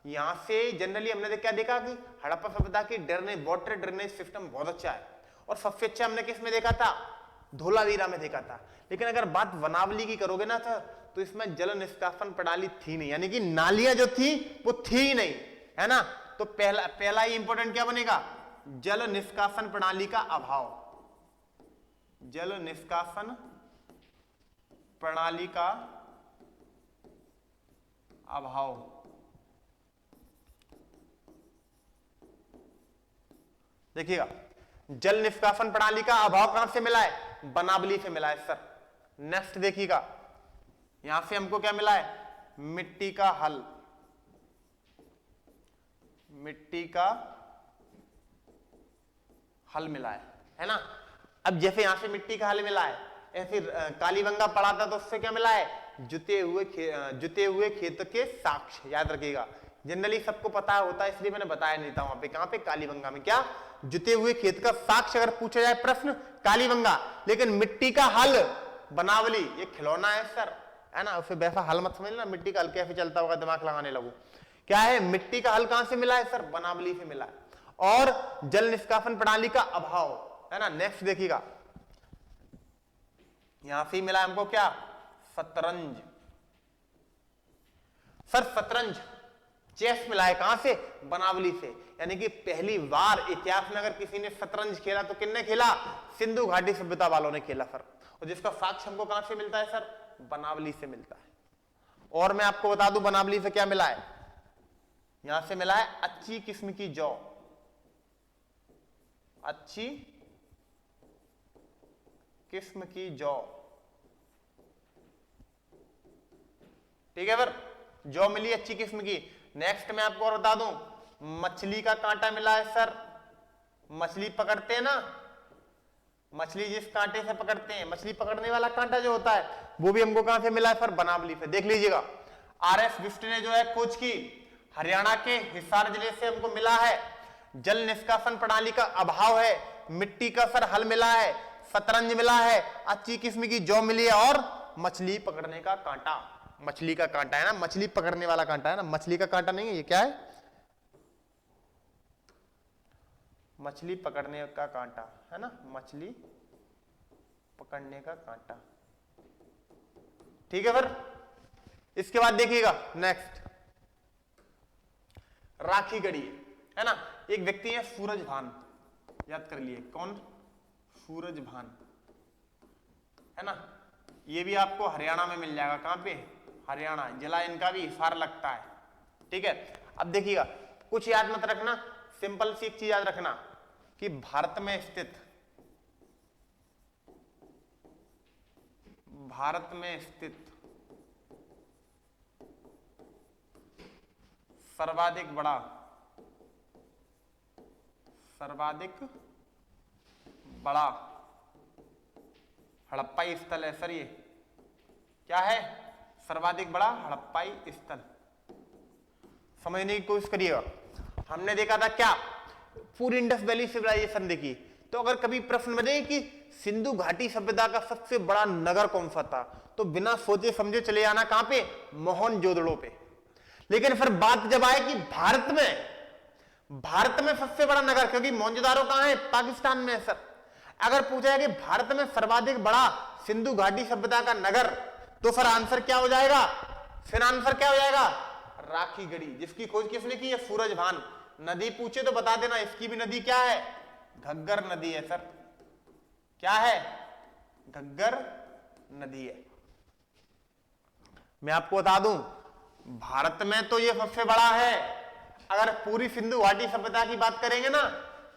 यहां से जनरली हमने क्या देखा कि हड़प्पा सभ्यता की ड्रेनेज, वाटर ड्रेनेज सिस्टम बहुत अच्छा है, और सबसे अच्छा हमने किस में देखा था, धोलावीरा में देखा था। लेकिन अगर बात बनावली की करोगे ना सर, तो इसमें जल निष्कासन प्रणाली थी नहीं, यानी कि नालियां जो थी वो थी ही नहीं, है ना। तो पहला ही इंपोर्टेंट क्या बनेगा, जल निष्कासन प्रणाली का अभाव, जल निष्कासन प्रणाली का अभाव। देखिएगा जल निष्कासन प्रणाली का अभाव कहां से मिला है, बनावली से मिला है सर। नेक्स्ट देखिएगा यहां से हमको क्या मिला है, मिट्टी का हल, मिट्टी का हल मिला है ना। अब जैसे यहां से मिट्टी का हल मिला है, ऐसे कालीबंगा पड़ा था तो उससे क्या मिला है, जुते हुए खेत के साक्ष्य। याद रखिएगा, जनरली सबको पता होता है इसलिए मैंने बताया नहीं था। वहां पे कहां पे, कालीबंगा में, क्या जुते हुए खेत का साक्ष्य अगर पूछा जाए प्रश्न, कालीबंगा। लेकिन मिट्टी का हल बनावली, ये खिलौना है सर, है ना। उसे वैसा हल मत समझना, मिट्टी का हल कैसे चलता होगा दिमाग लगाने लगो। क्या है, मिट्टी का हल कहां से मिला है सर, बनावली से मिला है। और जल निष्कासन प्रणाली का अभाव, है ना। नेक्स्ट देखिएगा यहां से मिला हमको क्या, शतरंज। सर शतरंज, चेस मिला है कहां से, बनावली से। यानी कि पहली बार इतिहास में अगर किसी ने शतरंज खेला तो किसने खेला, सिंधु घाटी सभ्यता वालों ने खेला सर। और जिसका साक्ष्य हमको कहां से मिलता है सर, बनावली से मिलता है। और मैं आपको बता दूं बनावली से क्या मिला है, यहां से मिला है अच्छी किस्म की जौ, अच्छी किस्म की जौ, ठीक है सर, जौ मिली अच्छी किस्म की। नेक्स्ट मैं आपको और बता दूं, मछली का कांटा मिला है सर। मछली पकड़ते हैं ना, मछली जिस कांटे से पकड़ते हैं, मछली पकड़ने वाला कांटा जो होता है, वो भी हमको कहां से मिला है सर, बनावली से। देख लीजिएगा आर.एस. बिष्ट ने जो है खोज की, हरियाणा के हिसार जिले से हमको मिला है। जल निष्कासन प्रणाली का अभाव है, मिट्टी का सर हल मिला है, शतरंज मिला है, अच्छी किस्म की जौ मिली है, और मछली पकड़ने का कांटा, मछली का कांटा है ना, मछली पकड़ने वाला कांटा है ना, मछली का कांटा नहीं है, ये क्या है, मछली पकड़ने का कांटा, है ना, मछली पकड़ने का कांटा, ठीक है सर। इसके बाद देखिएगा नेक्स्ट, राखी गढ़ी, है ना। एक व्यक्ति है सूरज भान, याद कर लिए, कौन, सूरज भान, है ना। ये भी आपको हरियाणा में मिल जाएगा, कहां पे, हरियाणा, जिला इनका भी हिसार लगता है, ठीक है। अब देखिएगा कुछ याद मत रखना, सिंपल सी एक चीज याद रखना कि भारत में स्थित भारत में स्थित सर्वाधिक बड़ा हड़प्पाई स्थल है सर। ये क्या है? सर्वाधिक बड़ा हड़प्पाई स्थल। समझने की कोशिश करिएगा। हमने देखा था क्या, पूरी इंडस वैली सिविलाइजेशन देखी। तो अगर कभी प्रश्न बने कि सिंधु घाटी सभ्यता का सबसे बड़ा नगर कौन सा था, तो बिना सोचे समझे चले जाना कहां पे? मोहनजोदड़ो पे। लेकिन फिर बात जब आए कि भारत में सबसे बड़ा नगर, क्योंकि मोहनजोदारो कहां है? पाकिस्तान में है सर। अगर पूछा है कि भारत में सर्वाधिक बड़ा सिंधु घाटी सभ्यता का नगर, तो फिर आंसर क्या हो जाएगा? फिर आंसर क्या हो जाएगा? राखी गढ़ी, जिसकी खोज किसने की है? सूरजभान। नदी पूछे तो बता देना, इसकी भी नदी क्या है? घग्गर नदी है सर। क्या है? घग्गर नदी है। मैं आपको बता दूं, भारत में तो ये सबसे बड़ा है। अगर पूरी सिंधु घाटी सभ्यता की बात करेंगे ना,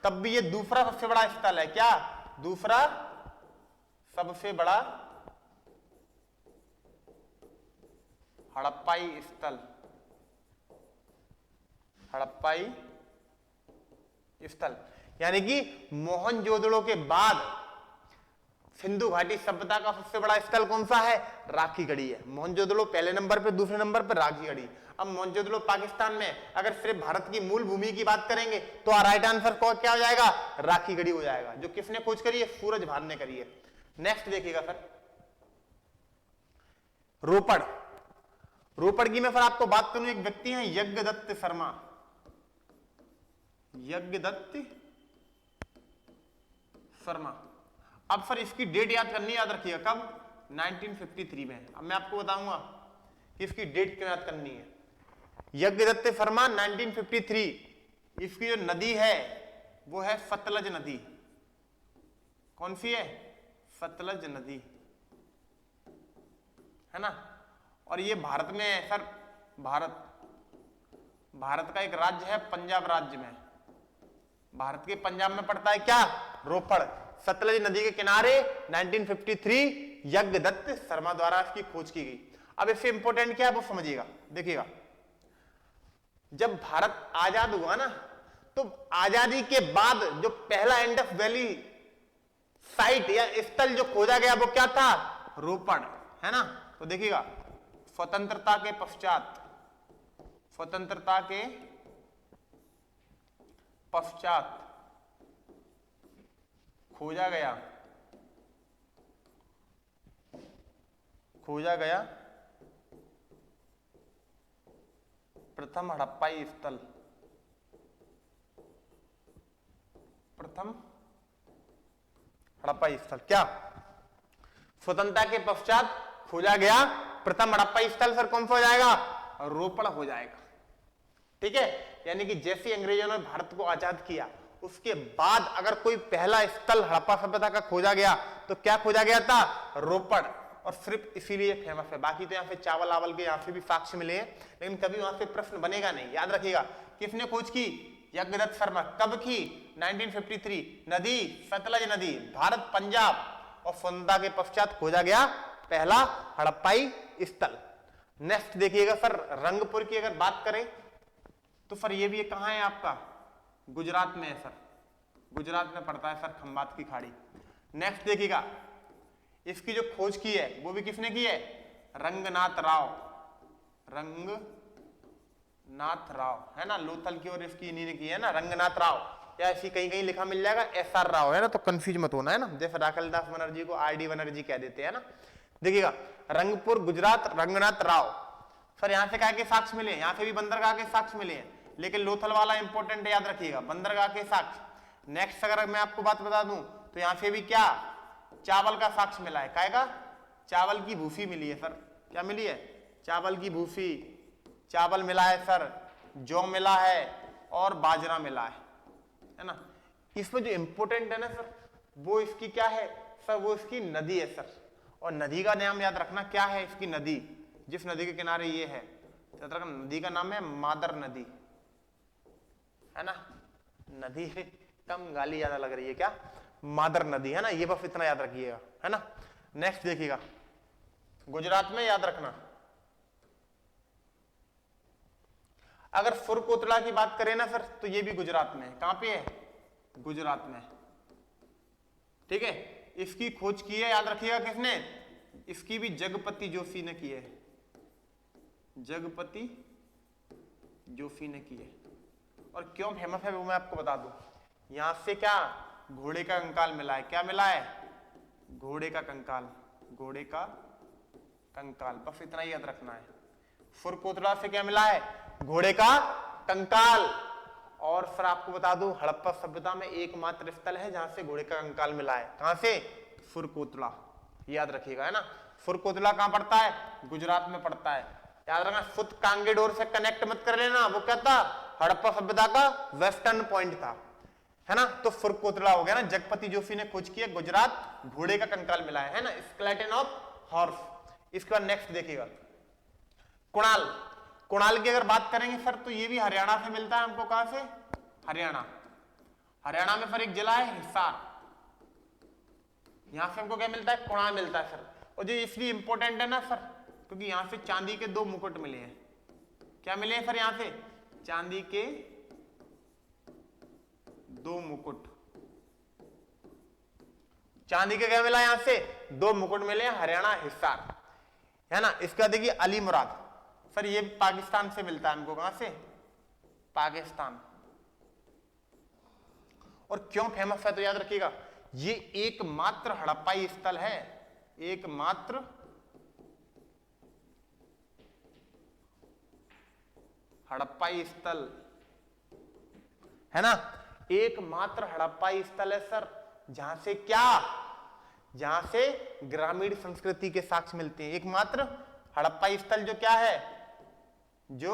तब भी ये दूसरा सबसे बड़ा स्थल है। क्या? दूसरा सबसे बड़ा हड़प्पाई स्थल, हड़प्पाई स्थल। यानी कि मोहनजोदड़ो के बाद सिंधु घाटी सभ्यता का सबसे बड़ा स्थल कौन सा है? राखी गढ़ी है। मोहनजोदड़ो पहले नंबर पे, दूसरे नंबर पे राखी गढ़ी। अब मोहनजोदड़ो पाकिस्तान में, अगर सिर्फ भारत की मूल भूमि की बात करेंगे तो राइट आंसर क्या हो जाएगा? राखी गढ़ी हो जाएगा, जो किसने खोज करी है? सूरजभान ने करी है। नेक्स्ट देखिएगा सर, रोपड़। रोपड़ की मैं फिर आपको बात करूं, एक व्यक्ति है यज्ञदत्त शर्मा। यज्ञदत्त शर्मा। अब सर इसकी डेट याद करनी, याद रखिएगा कब? 1953 में। अब मैं आपको बताऊंगा कि इसकी डेट क्यों याद करनी है। यज्ञदत्त शर्मा 1953। इसकी जो नदी है वो है सतलज नदी। कौन सी है? सतलज नदी है ना। और ये भारत में है सर। भारत का एक राज्य है पंजाब राज्य में। भारत के पंजाब में पड़ता है क्या? रोपड़। सतलज नदी के किनारे 1953 यज्ञदत्त शर्मा द्वारा इसकी खोज की गई। अब इससे इंपॉर्टेंट क्या है वो समझिएगा, देखिएगा। जब भारत आजाद हुआ ना, तो आजादी के बाद जो पहला इंडस वैली साइट या स्थल जो खोजा गया वो क्या था? रोपड़, है ना। तो देखिएगा, स्वतंत्रता के पश्चात खोजा गया प्रथम हड़प्पाई स्थल। क्या? स्वतंत्रता के पश्चात खोजा गया प्रथम हड़प्पाई स्थल सर कौन सा हो जाएगा? रोपड़ हो जाएगा। ठीक है। यानी कि जैसे अंग्रेजों ने भारत को आजाद किया, उसके बाद अगर कोई पहला स्थल हड़प्पा सभ्यता का खोजा गया तो क्या खोजा गया था? रोपड़। और सिर्फ इसीलिए फेमस है। बाकी तो यहाँ पे चावल आवल के यहाँ से भी साक्ष्य मिले हैं, लेकिन कभी वहां से प्रश्न बनेगा नहीं। याद रखिएगा, किसने खोज की? यज्ञदत्त शर्मा। कब की? 1953। नदी सतलज नदी, भारत पंजाब। और स्वतंत्रता के पश्चात खोजा गया पहला हड़प्पाई स्थल। नेक्स्ट देखिएगा सर, रंगपुर की अगर बात करें तो सर ये भी कहां है आपका? गुजरात में है सर। गुजरात में पड़ता है सर, खंबात की खाड़ी। नेक्स्ट देखिएगा, इसकी जो खोज की है वो भी किसने की है? रंगनाथ राव, है ना। लोथल की और इसकी इन्हीं ने की है ना, रंगनाथ राव। या ऐसी कहीं कहीं लिखा मिल जाएगा SR राव, है ना। तो कंफ्यूज मत होना, है ना। जैसे राखलदास बनर्जी को RD बनर्जी कह देते हैं ना। देखिएगा, रंगपुर गुजरात, रंगनाथ राव। सर यहां से क्या के साक्ष्य मिले? यहां से भी बंदरगाह के साक्ष्य मिले हैं, लेकिन लोथल वाला इंपॉर्टेंट है, याद रखिएगा, बंदरगाह के साक्ष्य। नेक्स्ट अगर मैं आपको बात बता दूं तो यहां से भी क्या? चावल का साक्ष्य मिला है। काय का? चावल की भूसी मिली है सर। क्या मिली है? चावल की भूसी। चावल मिला है सर, जौ मिला है और बाजरा मिला है ना। इसमें जो इंपॉर्टेंट है ना सर, वो इसकी क्या है सर? वो इसकी नदी है सर। और नदी का नाम याद रखना, क्या है इसकी नदी? जिस नदी के किनारे ये है, नदी का नाम है मादर नदी, है ना। नदी कम गाली ज्यादा लग रही है क्या? मादर नदी, है ना। ये बस इतना याद रखिएगा, है ना। नेक्स्ट देखिएगा, गुजरात में, याद रखना। अगर फुरकोतला की बात करें ना फिर, तो ये भी गुजरात में है। कहां पे है? गुजरात में। ठीक है, इसकी खोज की है, याद रखिएगा, किसने? इसकी भी जगपति जोशी ने की है, जगपति जोशी ने की है। और क्यों फेमस है वो मैं आपको बता दूं। यहां से क्या घोड़े का कंकाल मिला है। क्या मिला है? घोड़े का कंकाल, घोड़े का कंकाल, बस इतना ही याद रखना है। फुरकोतला से क्या मिला है? घोड़े का कंकाल। और फिर आपको बता दूं, हड़प्पा सभ्यता में एकमात्र स्थल है जहां से घोड़े का कंकाल मिला है। कहां से? फुरकोतला, याद रखिएगा, है ना। फुरकोतला कहां पड़ता है? गुजरात में पड़ता है, याद रखना। फुत कांगेडोर से कनेक्ट मत कर लेना, वो क्या था? हड़प्पा सभ्यता का वेस्टर्न पॉइंट था, है ना। तो फुरकोतला हो गया ना, जगपति जोशी ने खोज किया, गुजरात, घोड़े का कंकाल मिला है ना, स्केलेटन ऑफ हॉर्स। इसके बाद नेक्स्ट देखिएगा, कुणाल। कुणाल की अगर बात करेंगे सर, तो ये भी हरियाणा से मिलता है हमको। कहां से? हरियाणा। हरियाणा में फिर एक जिला है हिसार, यहां से हमको क्या मिलता है? कुणाल मिलता है सर। और जो इसलिए इंपॉर्टेंट है ना सर, क्योंकि यहां से चांदी के 2 मुकुट मिले हैं। क्या मिले हैं सर? यहां से चांदी के 2 मुकुट। चांदी के क्या मिला? यहां से 2 मुकुट मिले, हरियाणा, हिसार, है ना। इसका देखिए अली मुराद सर, ये पाकिस्तान से मिलता है हमको। कहां से? पाकिस्तान। और क्यों फेमस है तो याद रखिएगा, ये एकमात्र हड़प्पाई स्थल है, एकमात्र हड़प्पाई स्थल, है ना। एकमात्र हड़प्पाई स्थल है सर, जहां से क्या? जहां से ग्रामीण संस्कृति के साक्ष्य मिलते हैं। एकमात्र हड़प्पाई स्थल जो क्या है? जो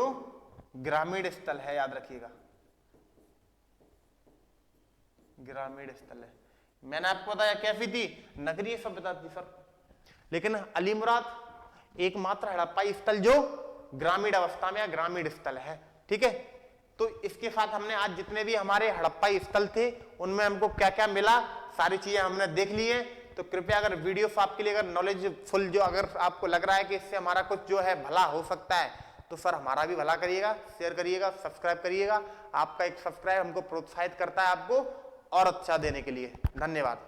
ग्रामीण स्थल है, याद रखिएगा, ग्रामीण स्थल है। मैंने आपको बताया कैसी थी? नगरीय सभ्यता थी सर। लेकिन अली मुराद एकमात्र हड़प्पाई स्थल जो ग्रामीण अवस्था में या ग्रामीण स्थल है। ठीक है, तो इसके साथ हमने आज जितने भी हमारे हड़प्पाई स्थल थे उनमें हमको क्या क्या मिला, सारी चीजें हमने देख ली है। तो कृपया अगर वीडियो आपके लिए अगर नॉलेजफुल, जो अगर आपको लग रहा है कि इससे हमारा कुछ जो है भला हो सकता है, तो सर हमारा भी भला करिएगा, शेयर करिएगा, सब्सक्राइब करिएगा। आपका एक सब्सक्राइब हमको प्रोत्साहित करता है आपको और अच्छा देने के लिए। धन्यवाद।